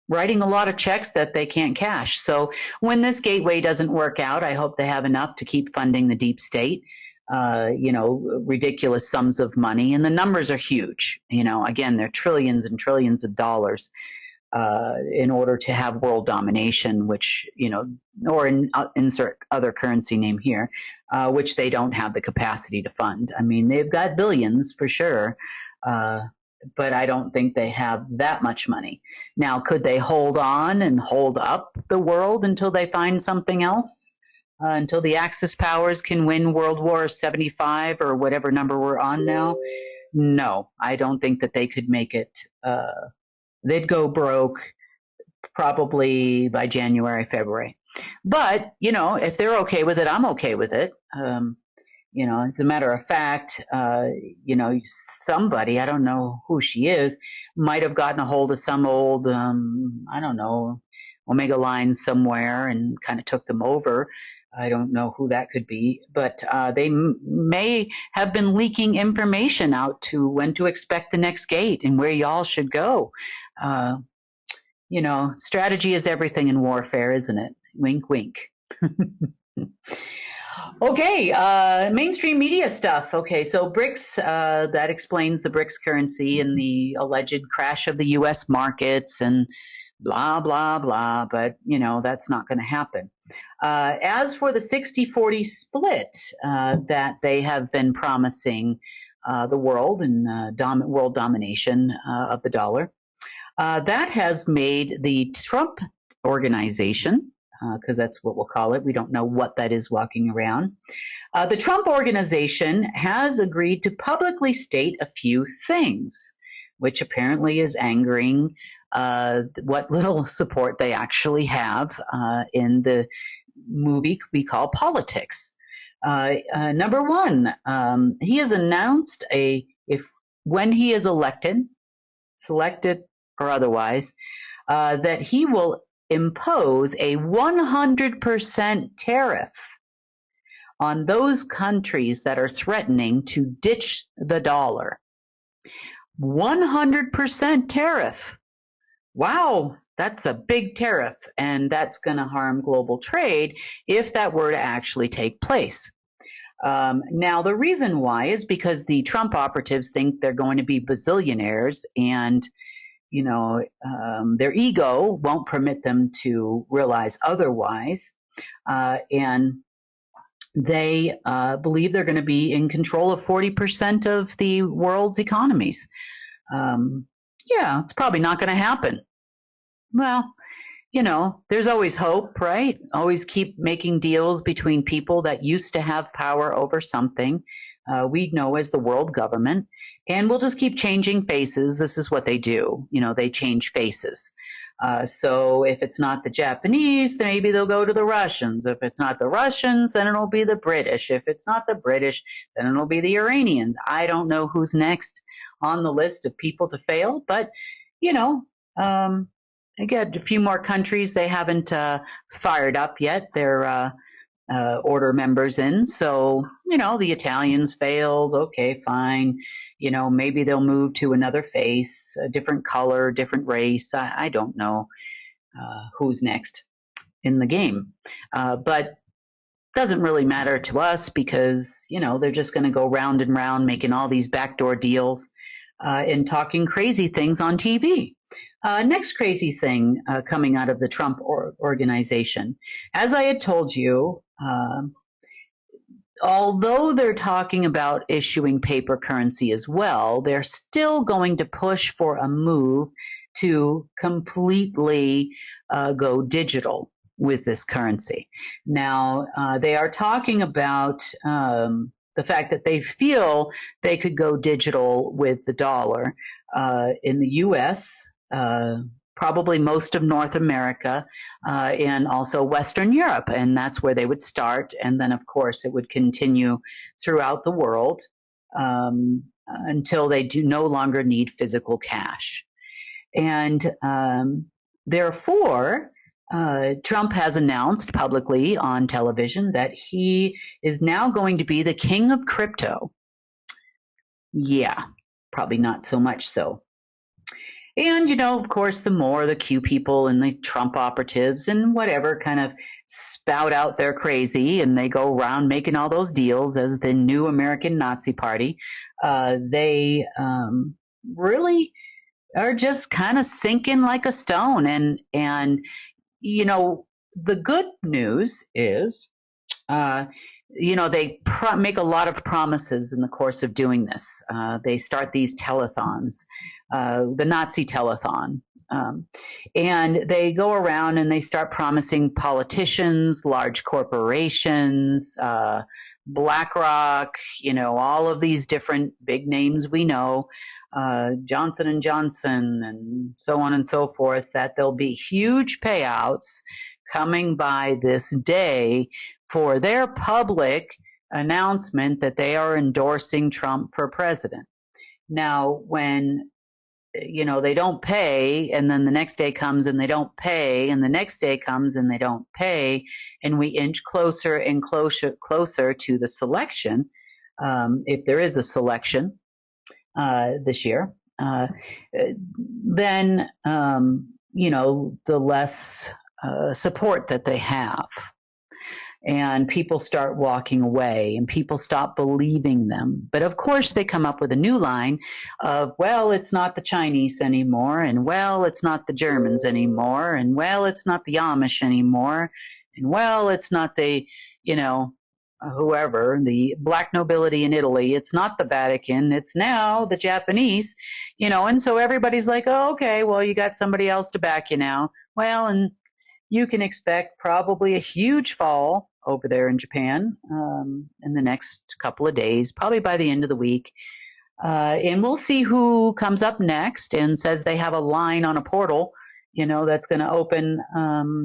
writing a lot of checks that they can't cash. So when this gateway doesn't work out, I hope they have enough to keep funding the deep state. Ridiculous sums of money, and the numbers are huge. Again, they're trillions and trillions of dollars in order to have world domination, which, or insert other currency name here, which they don't have the capacity to fund. I mean, they've got billions for sure, but I don't think they have that much money. Now, could they hold on and hold up the world until they find something else? Until the Axis powers can win World War 75 or whatever number we're on now? No, I don't think that they could make it. They'd go broke probably by January, February. But, if they're okay with it, I'm okay with it. As a matter of fact, somebody, I don't know who she is, might have gotten a hold of some old, Omega lines somewhere and kind of took them over. I don't know who that could be, but they may have been leaking information out to when to expect the next gate and where y'all should go. Strategy is everything in warfare, isn't it? Wink, wink. Okay, mainstream media stuff. Okay, so BRICS, that explains the BRICS currency and the alleged crash of the U.S. markets and blah, blah, blah, but, that's not going to happen. As for the 60-40 split that they have been promising the world and world domination of the dollar, that has made the Trump organization, because that's what we'll call it. We don't know what that is walking around. The Trump organization has agreed to publicly state a few things, which apparently is angering what little support they actually have in the movie we call politics. Number one, he has announced when he is elected, selected or otherwise, that he will impose a 100% tariff on those countries that are threatening to ditch the dollar. 100% tariff. Wow, that's a big tariff, and that's going to harm global trade if that were to actually take place. Now, the reason why is because the Trump operatives think they're going to be bazillionaires, and their ego won't permit them to realize otherwise, and they believe they're going to be in control of 40% of the world's economies. Yeah, it's probably not going to happen. Well, there's always hope, right? Always keep making deals between people that used to have power over something we know as the world government, and we'll just keep changing faces. This is what they do. They change faces. So if it's not the Japanese, then maybe they'll go to the Russians. If it's not the Russians, then it'll be the British. If it's not the British, then it'll be the Iranians. I don't know who's next on the list of people to fail, but, I got a few more countries they haven't fired up yet. Their order members in. So, the Italians failed. Okay, fine. Maybe they'll move to another face, a different color, different race. I don't know who's next in the game. But doesn't really matter to us because, they're just going to go round and round making all these backdoor deals and talking crazy things on TV. Next crazy thing coming out of the Trump organization. As I had told you, although they're talking about issuing paper currency as well, they're still going to push for a move to completely go digital with this currency. Now, they are talking about the fact that they feel they could go digital with the dollar in the U.S., probably most of North America, and also Western Europe. And that's where they would start. And then, of course, it would continue throughout the world until they do no longer need physical cash. And therefore, Trump has announced publicly on television that he is now going to be the king of crypto. Yeah, probably not so much so. And, of course, the more the Q people and the Trump operatives and whatever kind of spout out their crazy and they go around making all those deals as the new American Nazi Party, they really are just kind of sinking like a stone. And the good news is, they make a lot of promises in the course of doing this. They start these telethons, the Nazi telethon, and they go around and they start promising politicians, large corporations, BlackRock, all of these different big names we know, Johnson & Johnson and so on and so forth, that there'll be huge payouts coming by this day for their public announcement that they are endorsing Trump for president. Now, when, they don't pay, and then the next day comes and they don't pay, and the next day comes and they don't pay, and we inch closer and closer to the selection, if there is a selection this year, then, the less support that they have. And people start walking away and people stop believing them. But of course, they come up with a new line of, well, it's not the Chinese anymore. And well, it's not the Germans anymore. And well, it's not the Amish anymore. And well, it's not the, whoever, the black nobility in Italy. It's not the Vatican. It's now the Japanese, and so everybody's like, oh, okay, well, you got somebody else to back you now. Well, and you can expect probably a huge fall over there in Japan in the next couple of days, probably by the end of the week. And we'll see who comes up next and says they have a line on a portal, that's going to open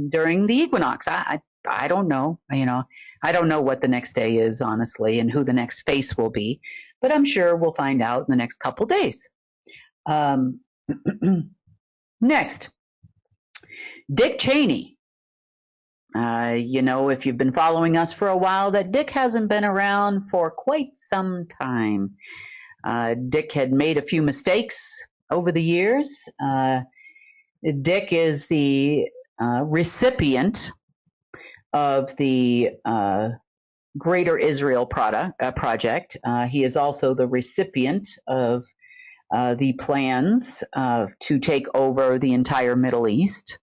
during the equinox. I don't know. I don't know what the next day is, honestly, and who the next face will be. But I'm sure we'll find out in the next couple days. Next. Dick Cheney. If you've been following us for a while, that Dick hasn't been around for quite some time. Dick had made a few mistakes over the years. Dick is the recipient of the Greater Israel Project. He is also the recipient of the plans to take over the entire Middle East.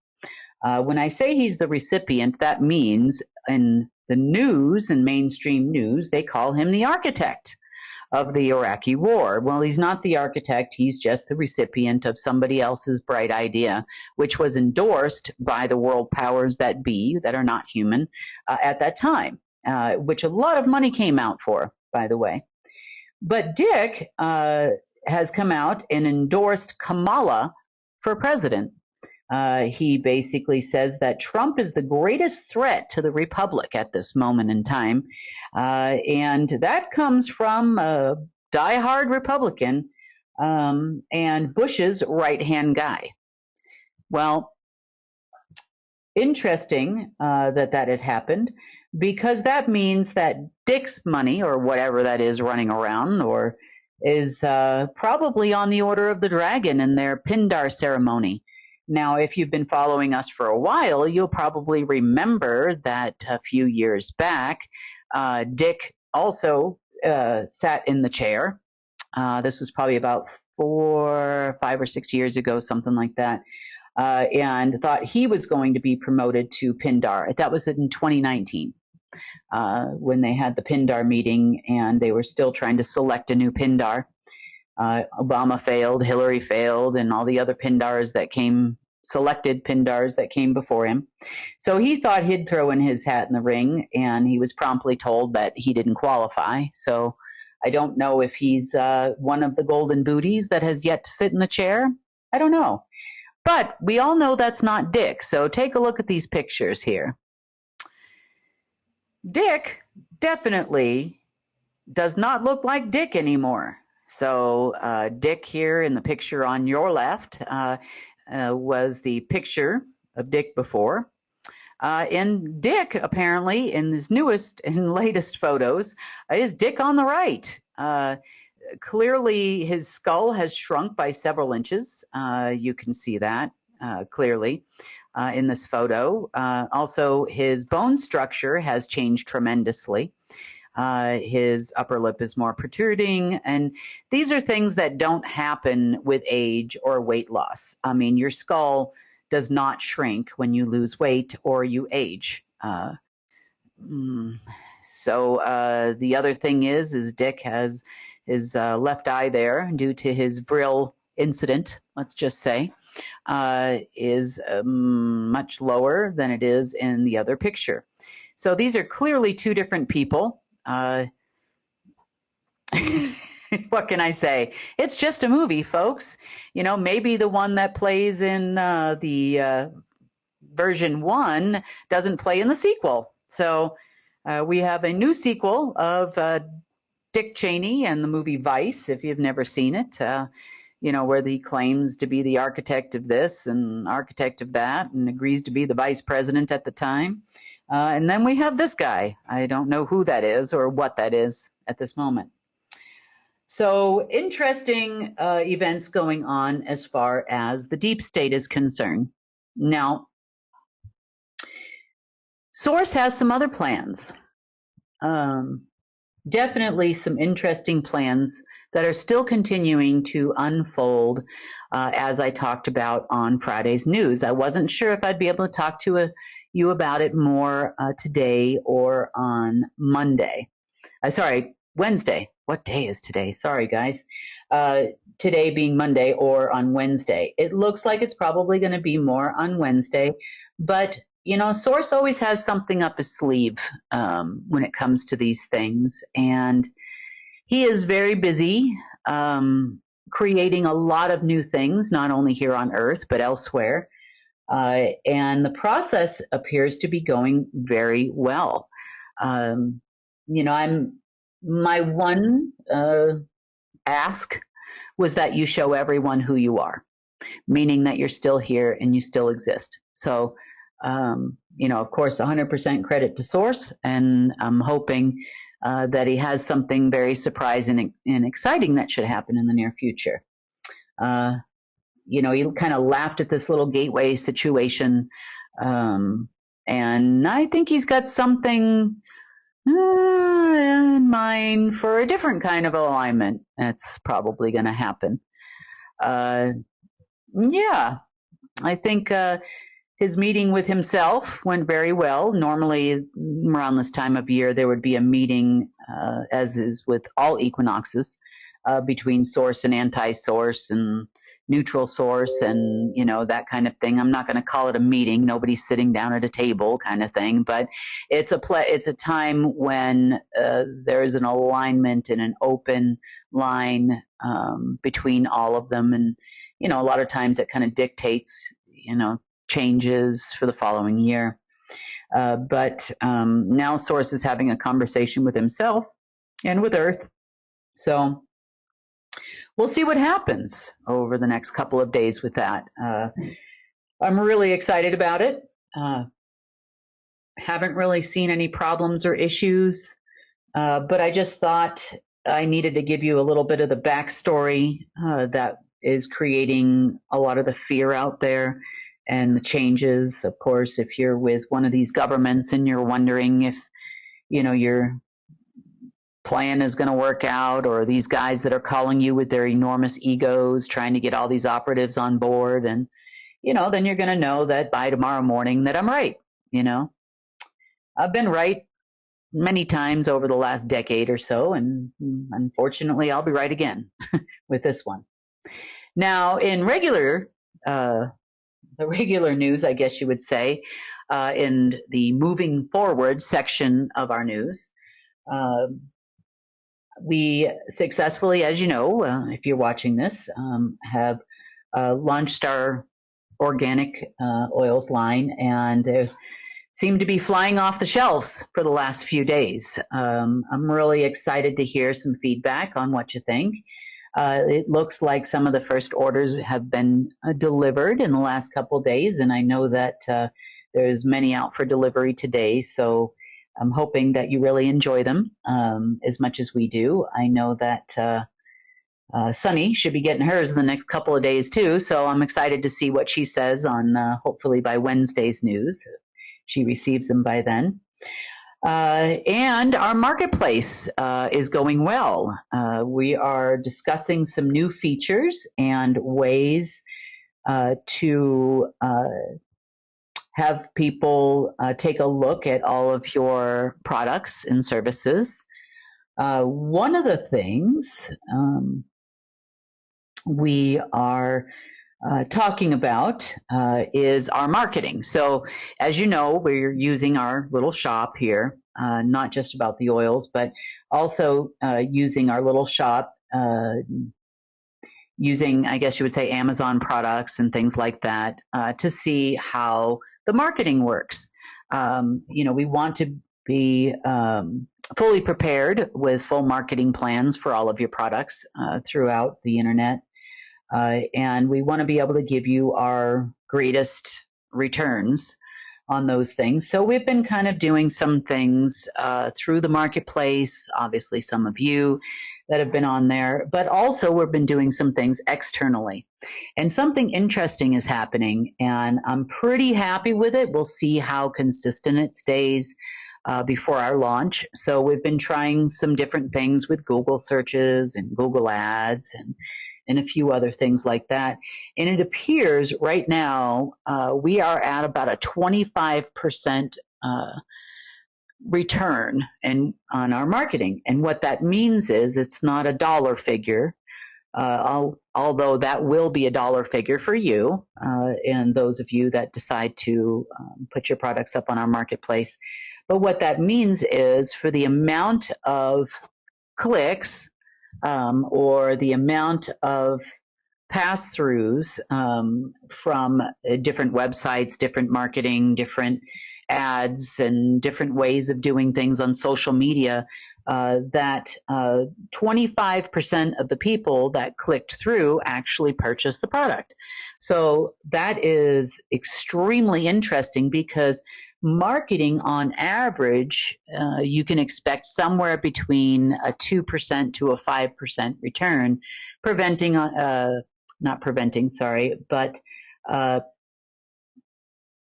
When I say he's the recipient, that means in the news and mainstream news, they call him the architect of the Iraqi war. Well, he's not the architect. He's just the recipient of somebody else's bright idea, which was endorsed by the world powers that be, that are not human, at that time, which a lot of money came out for, by the way. But Dick has come out and endorsed Kamala for president. He basically says that Trump is the greatest threat to the republic at this moment in time. And that comes from a diehard Republican and Bush's right-hand guy. Well, interesting that had happened, because that means that Dick's money, or whatever that is running around, or is probably on the Order of the Dragon in their Pindar ceremony. Now, if you've been following us for a while, you'll probably remember that a few years back, Dick also sat in the chair. This was probably about 5 or 6 years ago, something like that, and thought he was going to be promoted to Pindar. That was in 2019 when they had the Pindar meeting, and they were still trying to select a new Pindar. Obama failed, Hillary failed, and all the other Pindars that came, selected Pindars that came before him. So he thought he'd throw in his hat in the ring, and he was promptly told that he didn't qualify. So I don't know if he's one of the golden booties that has yet to sit in the chair. I don't know. But we all know that's not Dick. So take a look at these pictures here. Dick definitely does not look like Dick anymore. So Dick here in the picture on your left was the picture of Dick before. And Dick, apparently, in his newest and latest photos, is Dick on the right. Clearly, his skull has shrunk by several inches. You can see that clearly in this photo. Also, his bone structure has changed tremendously. His upper lip is more protruding, and these are things that don't happen with age or weight loss. I mean, your skull does not shrink when you lose weight or you age. So the other thing is Dick has his left eye there, due to his Abril incident, let's just say, is much lower than it is in the other picture. So these are clearly two different people. What can I say? It's just a movie, folks. You know, maybe the one that plays in the version 1 doesn't play in the sequel. So we have a new sequel of Dick Cheney and the movie Vice, if you've never seen it, where he claims to be the architect of this and architect of that and agrees to be the vice president at the time. And then we have this guy. I don't know who that is or what that is at this moment. So interesting events going on as far as the deep state is concerned. Now, Source has some other plans. Definitely some interesting plans that are still continuing to unfold, as I talked about on Friday's news. I wasn't sure if I'd be able to talk to you about it more today or on Monday. Wednesday. What day is today? Sorry, guys. Today being Monday or on Wednesday. It looks like it's probably going to be more on Wednesday, but Source always has something up his sleeve when it comes to these things, and he is very busy creating a lot of new things, not only here on Earth but elsewhere. And the process appears to be going very well. My one ask was that you show everyone who you are. meaning that you're still here and you still exist. So, of course, 100% credit to Source, and I'm hoping that he has something very surprising and exciting that should happen in the near future. He kind of laughed at this little gateway situation, and I think he's got something in mind for a different kind of alignment that's probably going to happen. I think his meeting with himself went very well. Normally, around this time of year, there would be a meeting, as is with all equinoxes, between source and anti-source and neutral source and, that kind of thing. I'm not going to call it a meeting. Nobody's sitting down at a table kind of thing, but it's a time when there's an alignment and an open line between all of them. And, a lot of times it kind of dictates, changes for the following year. But now Source is having a conversation with himself and with Earth. So we'll see what happens over the next couple of days with that. I'm really excited about it. Haven't really seen any problems or issues, but I just thought I needed to give you a little bit of the backstory that is creating a lot of the fear out there and the changes. Of course, if you're with one of these governments and you're wondering if, your plan is going to work out, or these guys that are calling you with their enormous egos trying to get all these operatives on board, and, then you're going to know that by tomorrow morning that I'm right. I've been right many times over the last decade or so, and unfortunately I'll be right again with this one. Now, in the regular news, I guess you would say, in the moving forward section of our news, we successfully, as you know, if you're watching this, have launched our organic oils line, and they seem to be flying off the shelves for the last few days. I'm really excited to hear some feedback on what you think. It looks like some of the first orders have been delivered in the last couple of days, and I know that there's many out for delivery today, so I'm hoping that you really enjoy them as much as we do. I know that Sunny should be getting hers in the next couple of days too, so I'm excited to see what she says on hopefully by Wednesday's news. She receives them by then. And our marketplace is going well. We are discussing some new features and ways to have people take a look at all of your products and services. One of the things we are talking about is our marketing. So as you know, we're using our little shop here, not just about the oils, but also using our little shop, using, I guess you would say, Amazon products and things like that to see how the marketing works. We want to be fully prepared with full marketing plans for all of your products throughout the internet. And we want to be able to give you our greatest returns on those things. So we've been kind of doing some things through the marketplace, obviously some of you that have been on there, but also we've been doing some things externally. And something interesting is happening, and I'm pretty happy with it. We'll see how consistent it stays before our launch. So we've been trying some different things with Google searches and Google ads and a few other things like that. And it appears right now we are at about a 25% return on our marketing. And what that means is it's not a dollar figure, although that will be a dollar figure for you and those of you that decide to put your products up on our marketplace. But what that means is for the amount of clicks or the amount of pass-throughs from different websites, different marketing, different ads and different ways of doing things on social media, that 25% of the people that clicked through actually purchased the product. So that is extremely interesting because marketing on average, you can expect somewhere between a 2% to a 5% return,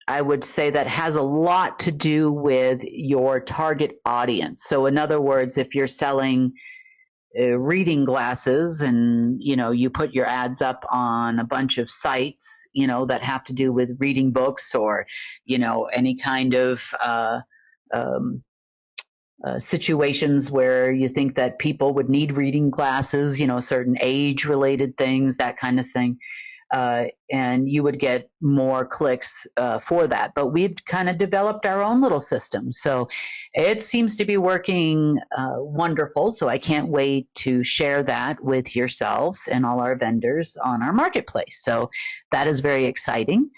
I would say that has a lot to do with your target audience. So in other words, if you're selling reading glasses and, you put your ads up on a bunch of sites, that have to do with reading books or, any kind of situations where you think that people would need reading glasses, certain age-related things, that kind of thing. And you would get more clicks for that. But we've kind of developed our own little system. So it seems to be working wonderful. So I can't wait to share that with yourselves and all our vendors on our marketplace. So that is very exciting.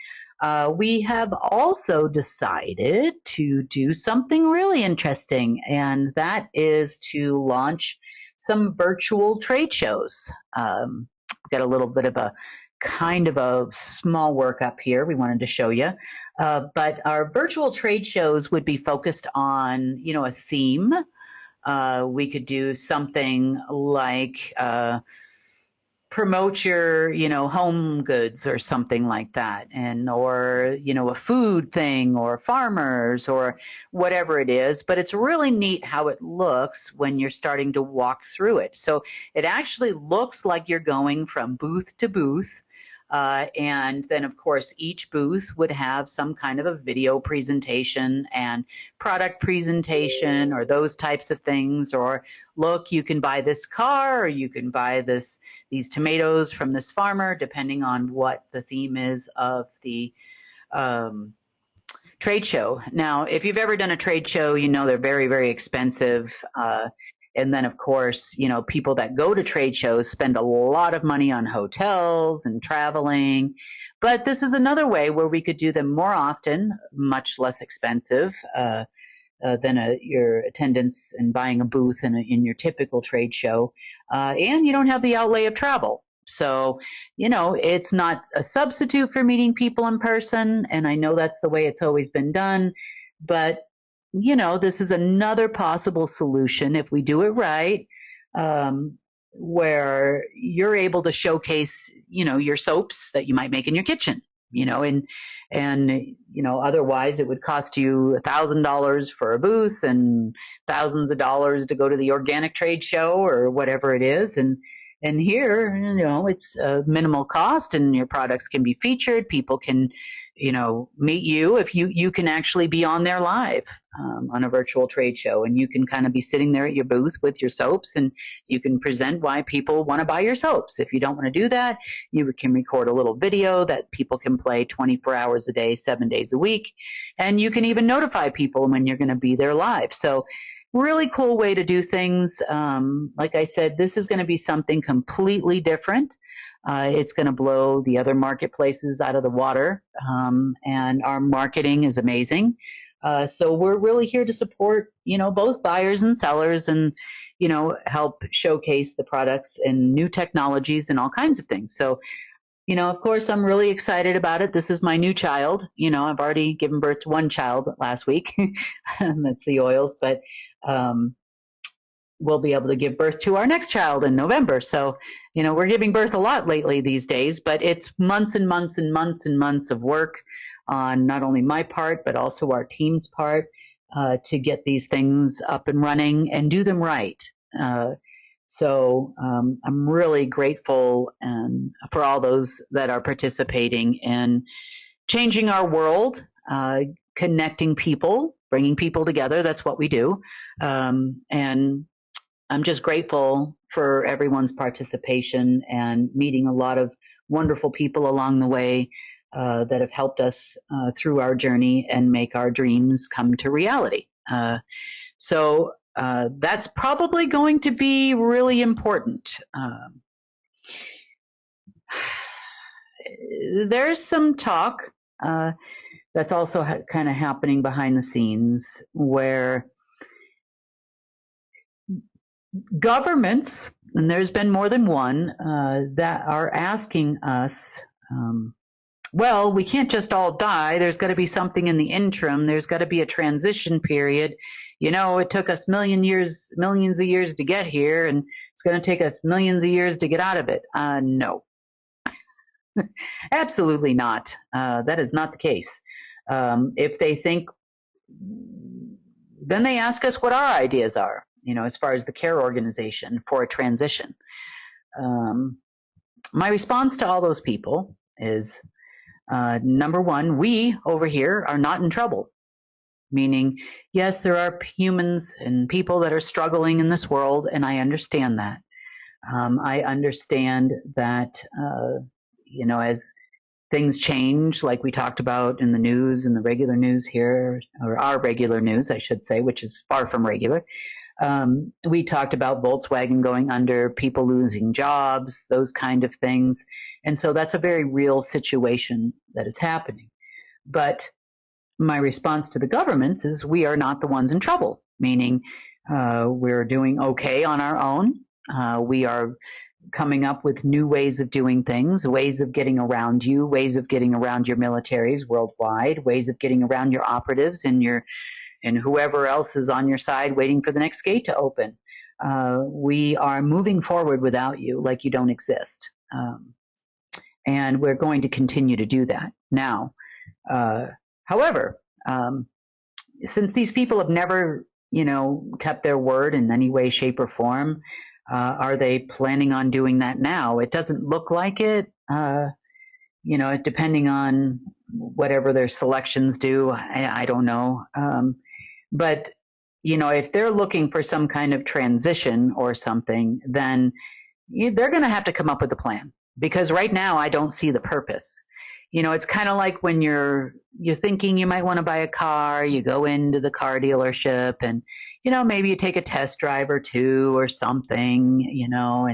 We have also decided to do something really interesting, and that is to launch some virtual trade shows. Got a little bit of a kind of a small work up here we wanted to show you. But our virtual trade shows would be focused on, a theme. We could do something like promote your, home goods or something like that, or a food thing or farmers or whatever it is. But it's really neat how it looks when you're starting to walk through it. So it actually looks like you're going from booth to booth. And then, of course, each booth would have some kind of a video presentation and product presentation or those types of things. Or, look, you can buy this car, or you can buy these tomatoes from this farmer, depending on what the theme is of the trade show. Now, if you've ever done a trade show, they're very, very expensive. And then, of course, people that go to trade shows spend a lot of money on hotels and traveling. But this is another way where we could do them more often, much less expensive than your attendance and buying a booth in your typical trade show. And you don't have the outlay of travel. So, it's not a substitute for meeting people in person. And I know that's the way it's always been done. But this is another possible solution if we do it right, where you're able to showcase, your soaps that you might make in your kitchen, and otherwise it would cost you $1,000 for a booth and thousands of dollars to go to the organic trade show or whatever it is. And here, it's a minimal cost and your products can be featured. People can, meet you if you can actually be on there live on a virtual trade show, and you can kind of be sitting there at your booth with your soaps and you can present why people want to buy your soaps. If you don't want to do that, you can record a little video that people can play 24 hours a day, 7 days a week, and you can even notify people when you're going to be there live. So really cool way to do things. Like I said, this is going to be something completely different. It's going to blow the other marketplaces out of the water, and our marketing is amazing. So we're really here to support, both buyers and sellers and, help showcase the products and new technologies and all kinds of things. So, of course, I'm really excited about it. This is my new child. I've already given birth to one child last week. That's the oils, but we'll be able to give birth to our next child in November. So, we're giving birth a lot lately these days, but it's months and months and months and months of work on not only my part, but also our team's part to get these things up and running and do them right. So I'm really grateful for all those that are participating in changing our world, connecting people, bringing people together. That's what we do. And I'm just grateful for everyone's participation and meeting a lot of wonderful people along the way that have helped us through our journey and make our dreams come to reality. So that's probably going to be really important. There's some talk that's also kind of happening behind the scenes, where governments, and there's been more than one, that are asking us, well, we can't just all die. There's got to be something in the interim. There's got to be a transition period. You know, it took us millions of years to get here, and it's going to take us millions of years to get out of it. No, absolutely not. That is not the case. If they think, then they ask us what our ideas are, you know, as far as the care organization for a transition. My response to all those people is, number one, we over here are not in trouble. Meaning, yes, there are humans and people that are struggling in this world, and I understand that. I understand that, you know, as things change, like we talked about in the news, in the regular news here, or our regular news, I should say, which is far from regular. We talked about Volkswagen going under, people losing jobs, those kind of things. And so that's a very real situation that is happening. But my response to the governments is we are not the ones in trouble, meaning we're doing okay on our own. We are coming up with new ways of doing things, ways of getting around you, ways of getting around your militaries worldwide, ways of getting around your operatives and whoever else is on your side waiting for the next gate to open. We are moving forward without you like you don't exist. And we're going to continue to do that. Now, however, since these people have never, you know, kept their word in any way, shape, or form, are they planning on doing that now? It doesn't look like it, you know, depending on whatever their selections do. I don't know. But, you know, if they're looking for some kind of transition or something, then they're going to have to come up with a plan, because right now I don't see the purpose. You know, it's kind of like when you're thinking you might want to buy a car, you go into the car dealership and, you know, maybe you take a test drive or two or something, you know,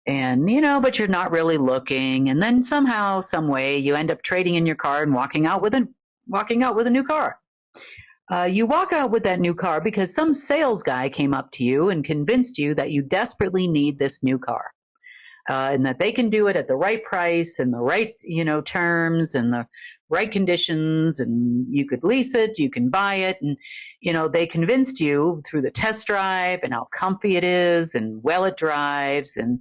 and you know, but you're not really looking. And then somehow, some way you end up trading in your car and walking out with a new car. You walk out with that new car because some sales guy came up to you and convinced you that you desperately need this new car. And that they can do it at the right price and the right, you know, terms and the right conditions, and you could lease it, you can buy it, and, you know, they convinced you through the test drive and how comfy it is and well it drives and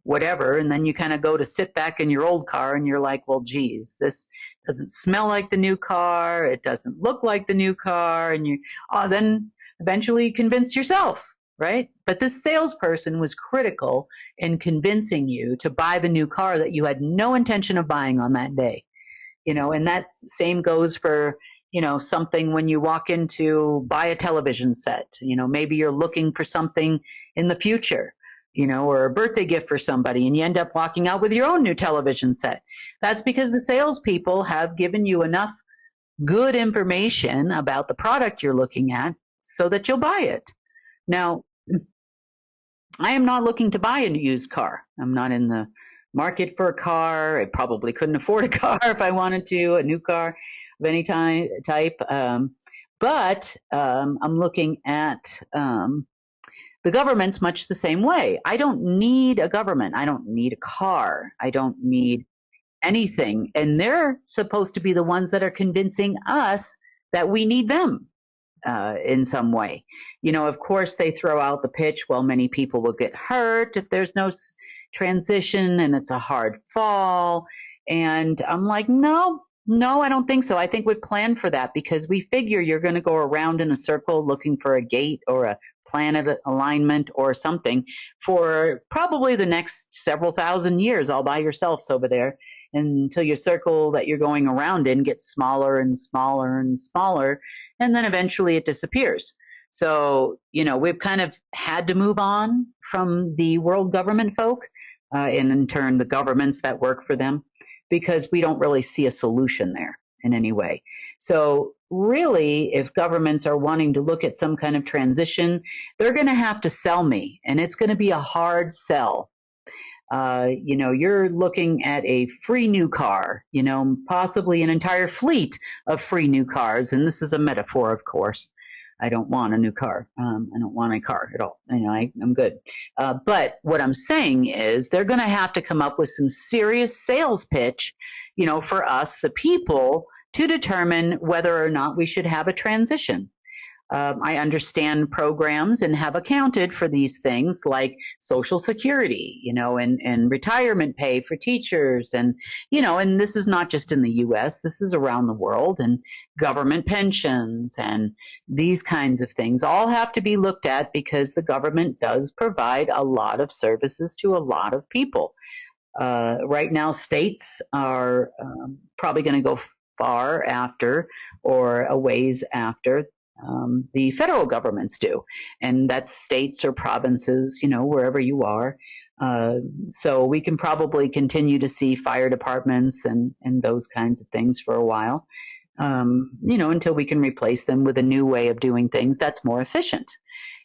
whatever, and then you kind of go to sit back in your old car and you're like, well, geez, this doesn't smell like the new car, it doesn't look like the new car, and you then eventually convince yourself. Right? But this salesperson was critical in convincing you to buy the new car that you had no intention of buying on that day. You know, and that same goes for, you know, something when you walk in to buy a television set. You know, maybe you're looking for something in the future, you know, or a birthday gift for somebody, and you end up walking out with your own new television set. That's because the salespeople have given you enough good information about the product you're looking at so that you'll buy it. Now, I am not looking to buy a used car. I'm not in the market for a car. I probably couldn't afford a car if I wanted to, a new car of any type. But I'm looking at the government's much the same way. I don't need a government. I don't need a car. I don't need anything. And they're supposed to be the ones that are convincing us that we need them. In some way. You know, of course, they throw out the pitch, well, many people will get hurt if there's no transition and it's a hard fall. And I'm like, no, I don't think so. I think we planned for that because we figure you're going to go around in a circle looking for a gate or a planet alignment or something for probably the next several thousand years all by yourselves over there, until your circle that you're going around in gets smaller and smaller and smaller, and then eventually it disappears. So, you know, we've kind of had to move on from the world government folk, and in turn the governments that work for them, because we don't really see a solution there in any way. So really, if governments are wanting to look at some kind of transition, they're going to have to sell me, and it's going to be a hard sell. you're looking at a free new car, possibly an entire fleet of free new cars. And this is a metaphor, of course. I don't want a new car. I don't want a car at all. I'm good. But what I'm saying is they're going to have to come up with some serious sales pitch, for us, the people, to determine whether or not we should have a transition. I understand programs and have accounted for these things like Social Security, and retirement pay for teachers. And this is not just in the U.S., this is around the world, and government pensions and these kinds of things all have to be looked at because the government does provide a lot of services to a lot of people. Right now, states are probably going to go far after or a ways after the federal governments do. And that's states or provinces, wherever you are. So we can probably continue to see fire departments and those kinds of things for a while, until we can replace them with a new way of doing things that's more efficient.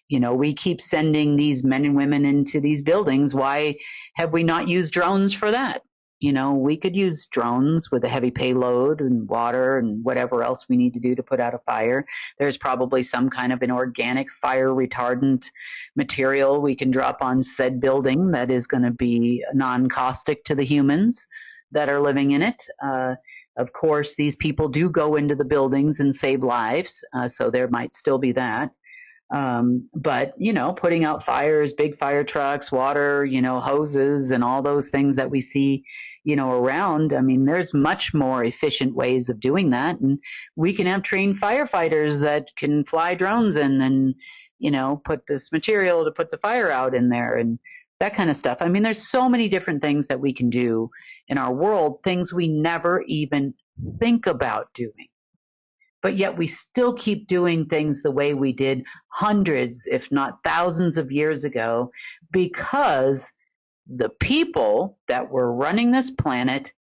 We keep sending these men and women into these buildings. Why have we not used drones for that? We could use drones with a heavy payload and water and whatever else we need to do to put out a fire. There's probably some kind of an organic fire retardant material we can drop on said building that is going to be non-caustic to the humans that are living in it. Of course, these people do go into the buildings and save lives, so there might still be that. But, putting out fires, big fire trucks, water, hoses and all those things that we see, around. I mean, there's much more efficient ways of doing that. And we can have trained firefighters that can fly drones in and, put this material to put the fire out in there and that kind of stuff. I mean, there's so many different things that we can do in our world, things we never even think about doing. But yet we still keep doing things the way we did hundreds, if not thousands of years ago, because the people that were running this planet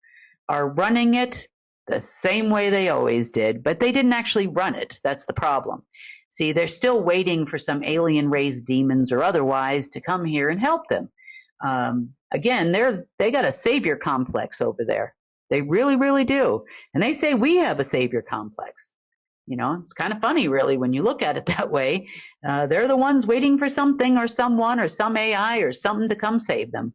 are running it the same way they always did, but they didn't actually run it. That's the problem. See, they're still waiting for some alien race demons or otherwise to come here and help them. Again, they got a savior complex over there. They really, really do. And they say we have a savior complex. It's kind of funny, really, when you look at it that way. They're the ones waiting for something or someone or some AI or something to come save them.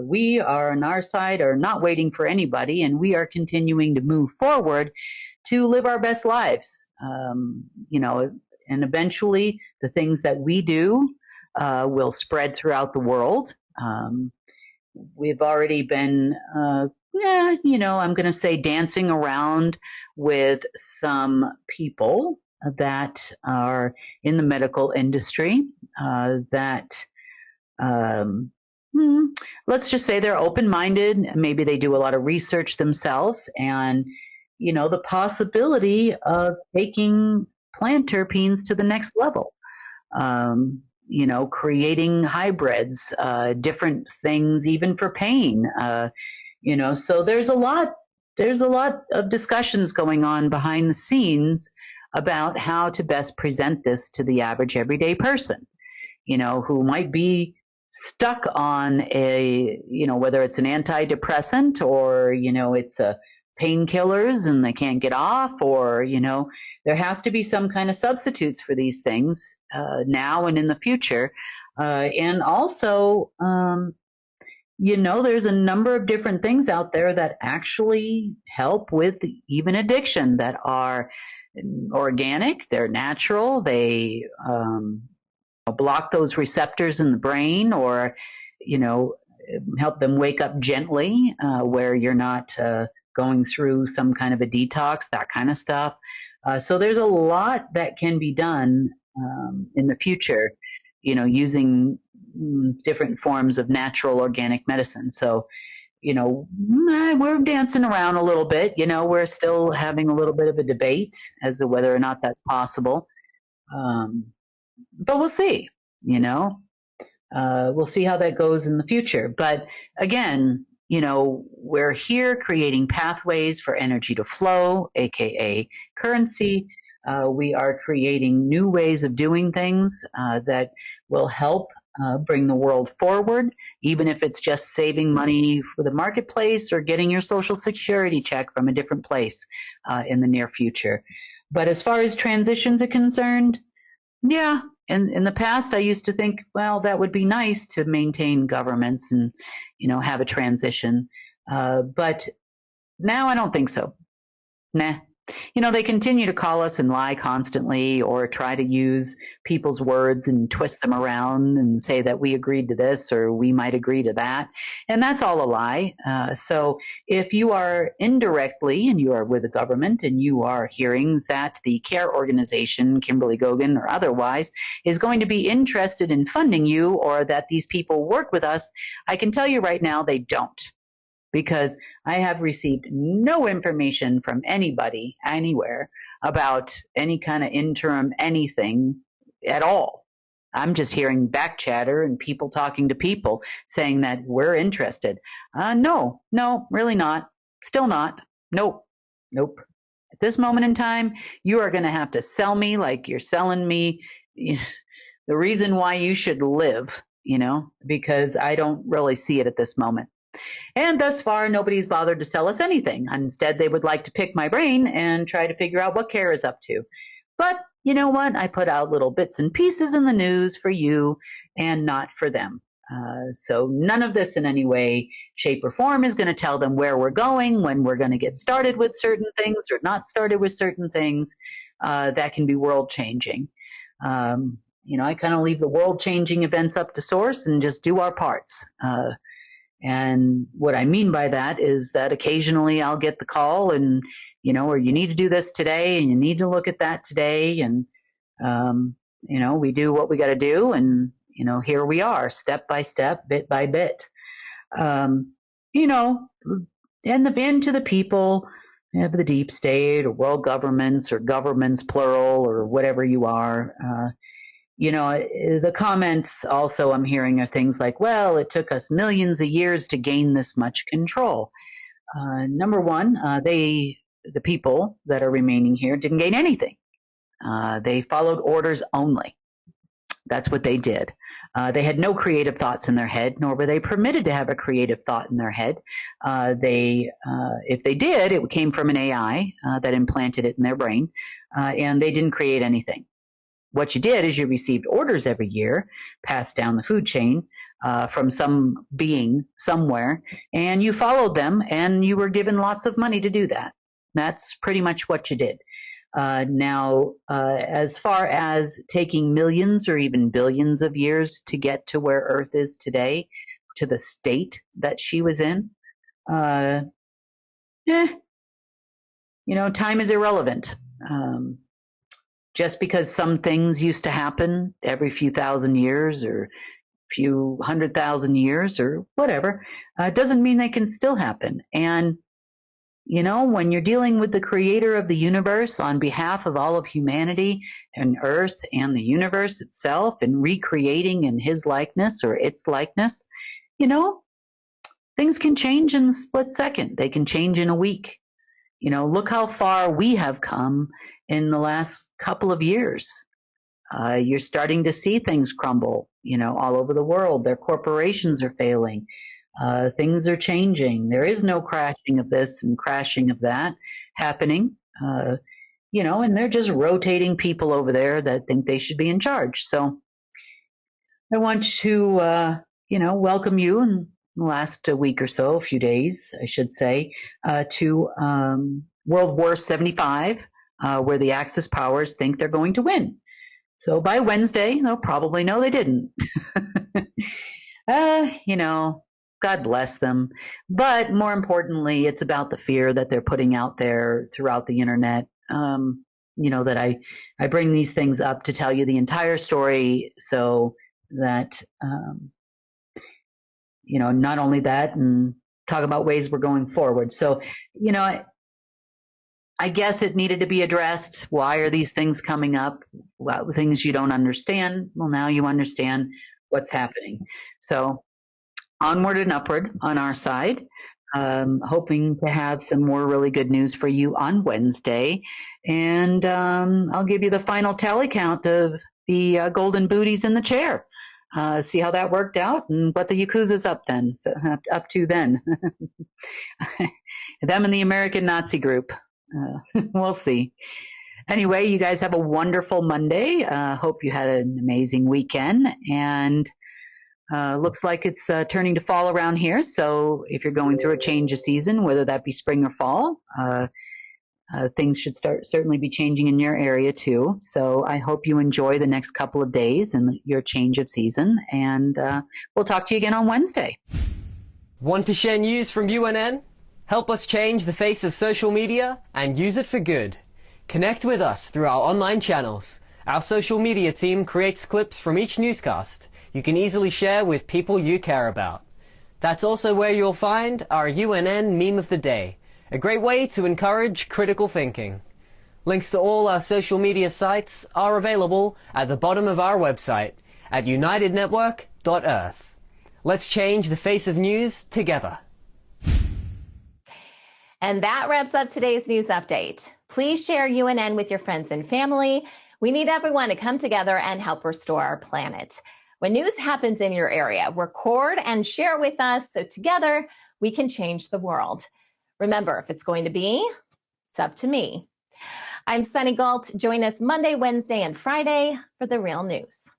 We are on our side are not waiting for anybody, and we are continuing to move forward to live our best lives. And eventually the things that we do will spread throughout the world. We've already been I'm going to say dancing around with some people that are in the medical industry that let's just say they're open-minded. Maybe they do a lot of research themselves, and the possibility of taking plant terpenes to the next level. Creating hybrids, different things, even for pain. So there's a lot of discussions going on behind the scenes about how to best present this to the average everyday person, who might be stuck on whether it's an antidepressant or, it's a painkillers and they can't get off, or, there has to be some kind of substitutes for these things now and in the future. And also, there's a number of different things out there that actually help with even addiction that are organic, they're natural, they block those receptors in the brain, or, help them wake up gently where you're not going through some kind of a detox, that kind of stuff. So there's a lot that can be done in the future, using different forms of natural organic medicine. So, we're dancing around a little bit, we're still having a little bit of a debate as to whether or not that's possible. But we'll see, we'll see how that goes in the future. But again, we're here creating pathways for energy to flow, aka currency. We are creating new ways of doing things that will help bring the world forward, even if it's just saving money for the marketplace or getting your Social Security check from a different place in the near future. But as far as transitions are concerned, yeah, in the past I used to think, well, that would be nice to maintain governments and, have a transition. But now I don't think so. Nah. They continue to call us and lie constantly or try to use people's words and twist them around and say that we agreed to this or we might agree to that. And that's all a lie. So if you are indirectly and you are with the government and you are hearing that the care organization, Kimberly Gogan or otherwise, is going to be interested in funding you or that these people work with us, I can tell you right now they don't. Because I have received no information from anybody anywhere about any kind of interim anything at all. I'm just hearing back chatter and people talking to people saying that we're interested. No, really not. Still not. Nope. At this moment in time, you are going to have to sell me like you're selling me the reason why you should live, because I don't really see it at this moment. And thus far, nobody's bothered to sell us anything. Instead, they would like to pick my brain and try to figure out what CARE is up to. But you know what? I put out little bits and pieces in the news for you and not for them. So none of this in any way, shape, or form is going to tell them where we're going, when we're going to get started with certain things or not started with certain things. That can be world-changing. I kind of leave the world-changing events up to source and just do our parts. And what I mean by that is that occasionally I'll get the call and, or you need to do this today and you need to look at that today. And, we do what we got to do. And, here we are, step by step, bit by bit. And the bend to the people of the deep state or world governments or governments plural or whatever you are. The comments also I'm hearing are things like, well, it took us millions of years to gain this much control. Number one, the people that are remaining here didn't gain anything. They followed orders only. That's what they did. They had no creative thoughts in their head, nor were they permitted to have a creative thought in their head. If they did, it came from an AI that implanted it in their brain, and they didn't create anything. What you did is you received orders every year, passed down the food chain from some being somewhere, and you followed them, and you were given lots of money to do that. That's pretty much what you did. Now, as far as taking millions or even billions of years to get to where Earth is today, to the state that she was in, time is irrelevant. Just because some things used to happen every few thousand years or few 100,000 years or whatever, doesn't mean they can still happen. And, when you're dealing with the creator of the universe on behalf of all of humanity and Earth and the universe itself and recreating in his likeness or its likeness, things can change in a split second. They can change in a week. Look how far we have come in the last couple of years. You're starting to see things crumble, all over the world. Their corporations are failing. Things are changing. There is no crashing of this and crashing of that happening, and they're just rotating people over there that think they should be in charge. So I want to, welcome you in the last week or so, a few days, I should say, to World War 75, where the Axis powers think they're going to win. So by Wednesday, they'll probably know they didn't. God bless them. But more importantly, it's about the fear that they're putting out there throughout the internet. That I bring these things up to tell you the entire story so that, not only that, and talk about ways we're going forward. So, I guess it needed to be addressed. Why are these things coming up? Well, things you don't understand. Well, now you understand what's happening. So onward and upward on our side. Hoping to have some more really good news for you on Wednesday. And I'll give you the final tally count of the golden booties in the chair. see how that worked out and what the Yakuza's up to then. Them and the American Nazi group. We'll see. Anyway, you guys have a wonderful Monday. Hope you had an amazing weekend. And looks like it's turning to fall around here. So if you're going through a change of season, whether that be spring or fall, things should certainly be changing in your area too. So I hope you enjoy the next couple of days and your change of season. And we'll talk to you again on Wednesday. Want to share news from UNN? Help us change the face of social media and use it for good. Connect with us through our online channels. Our social media team creates clips from each newscast you can easily share with people you care about. That's also where you'll find our UNN Meme of the Day, a great way to encourage critical thinking. Links to all our social media sites are available at the bottom of our website at unitednetwork.earth. Let's change the face of news together. And that wraps up today's news update. Please share UNN with your friends and family. We need everyone to come together and help restore our planet. When news happens in your area, record and share with us so together we can change the world. Remember, if it's going to be, it's up to me. I'm Sunny Galt. Join us Monday, Wednesday, and Friday for The Real News.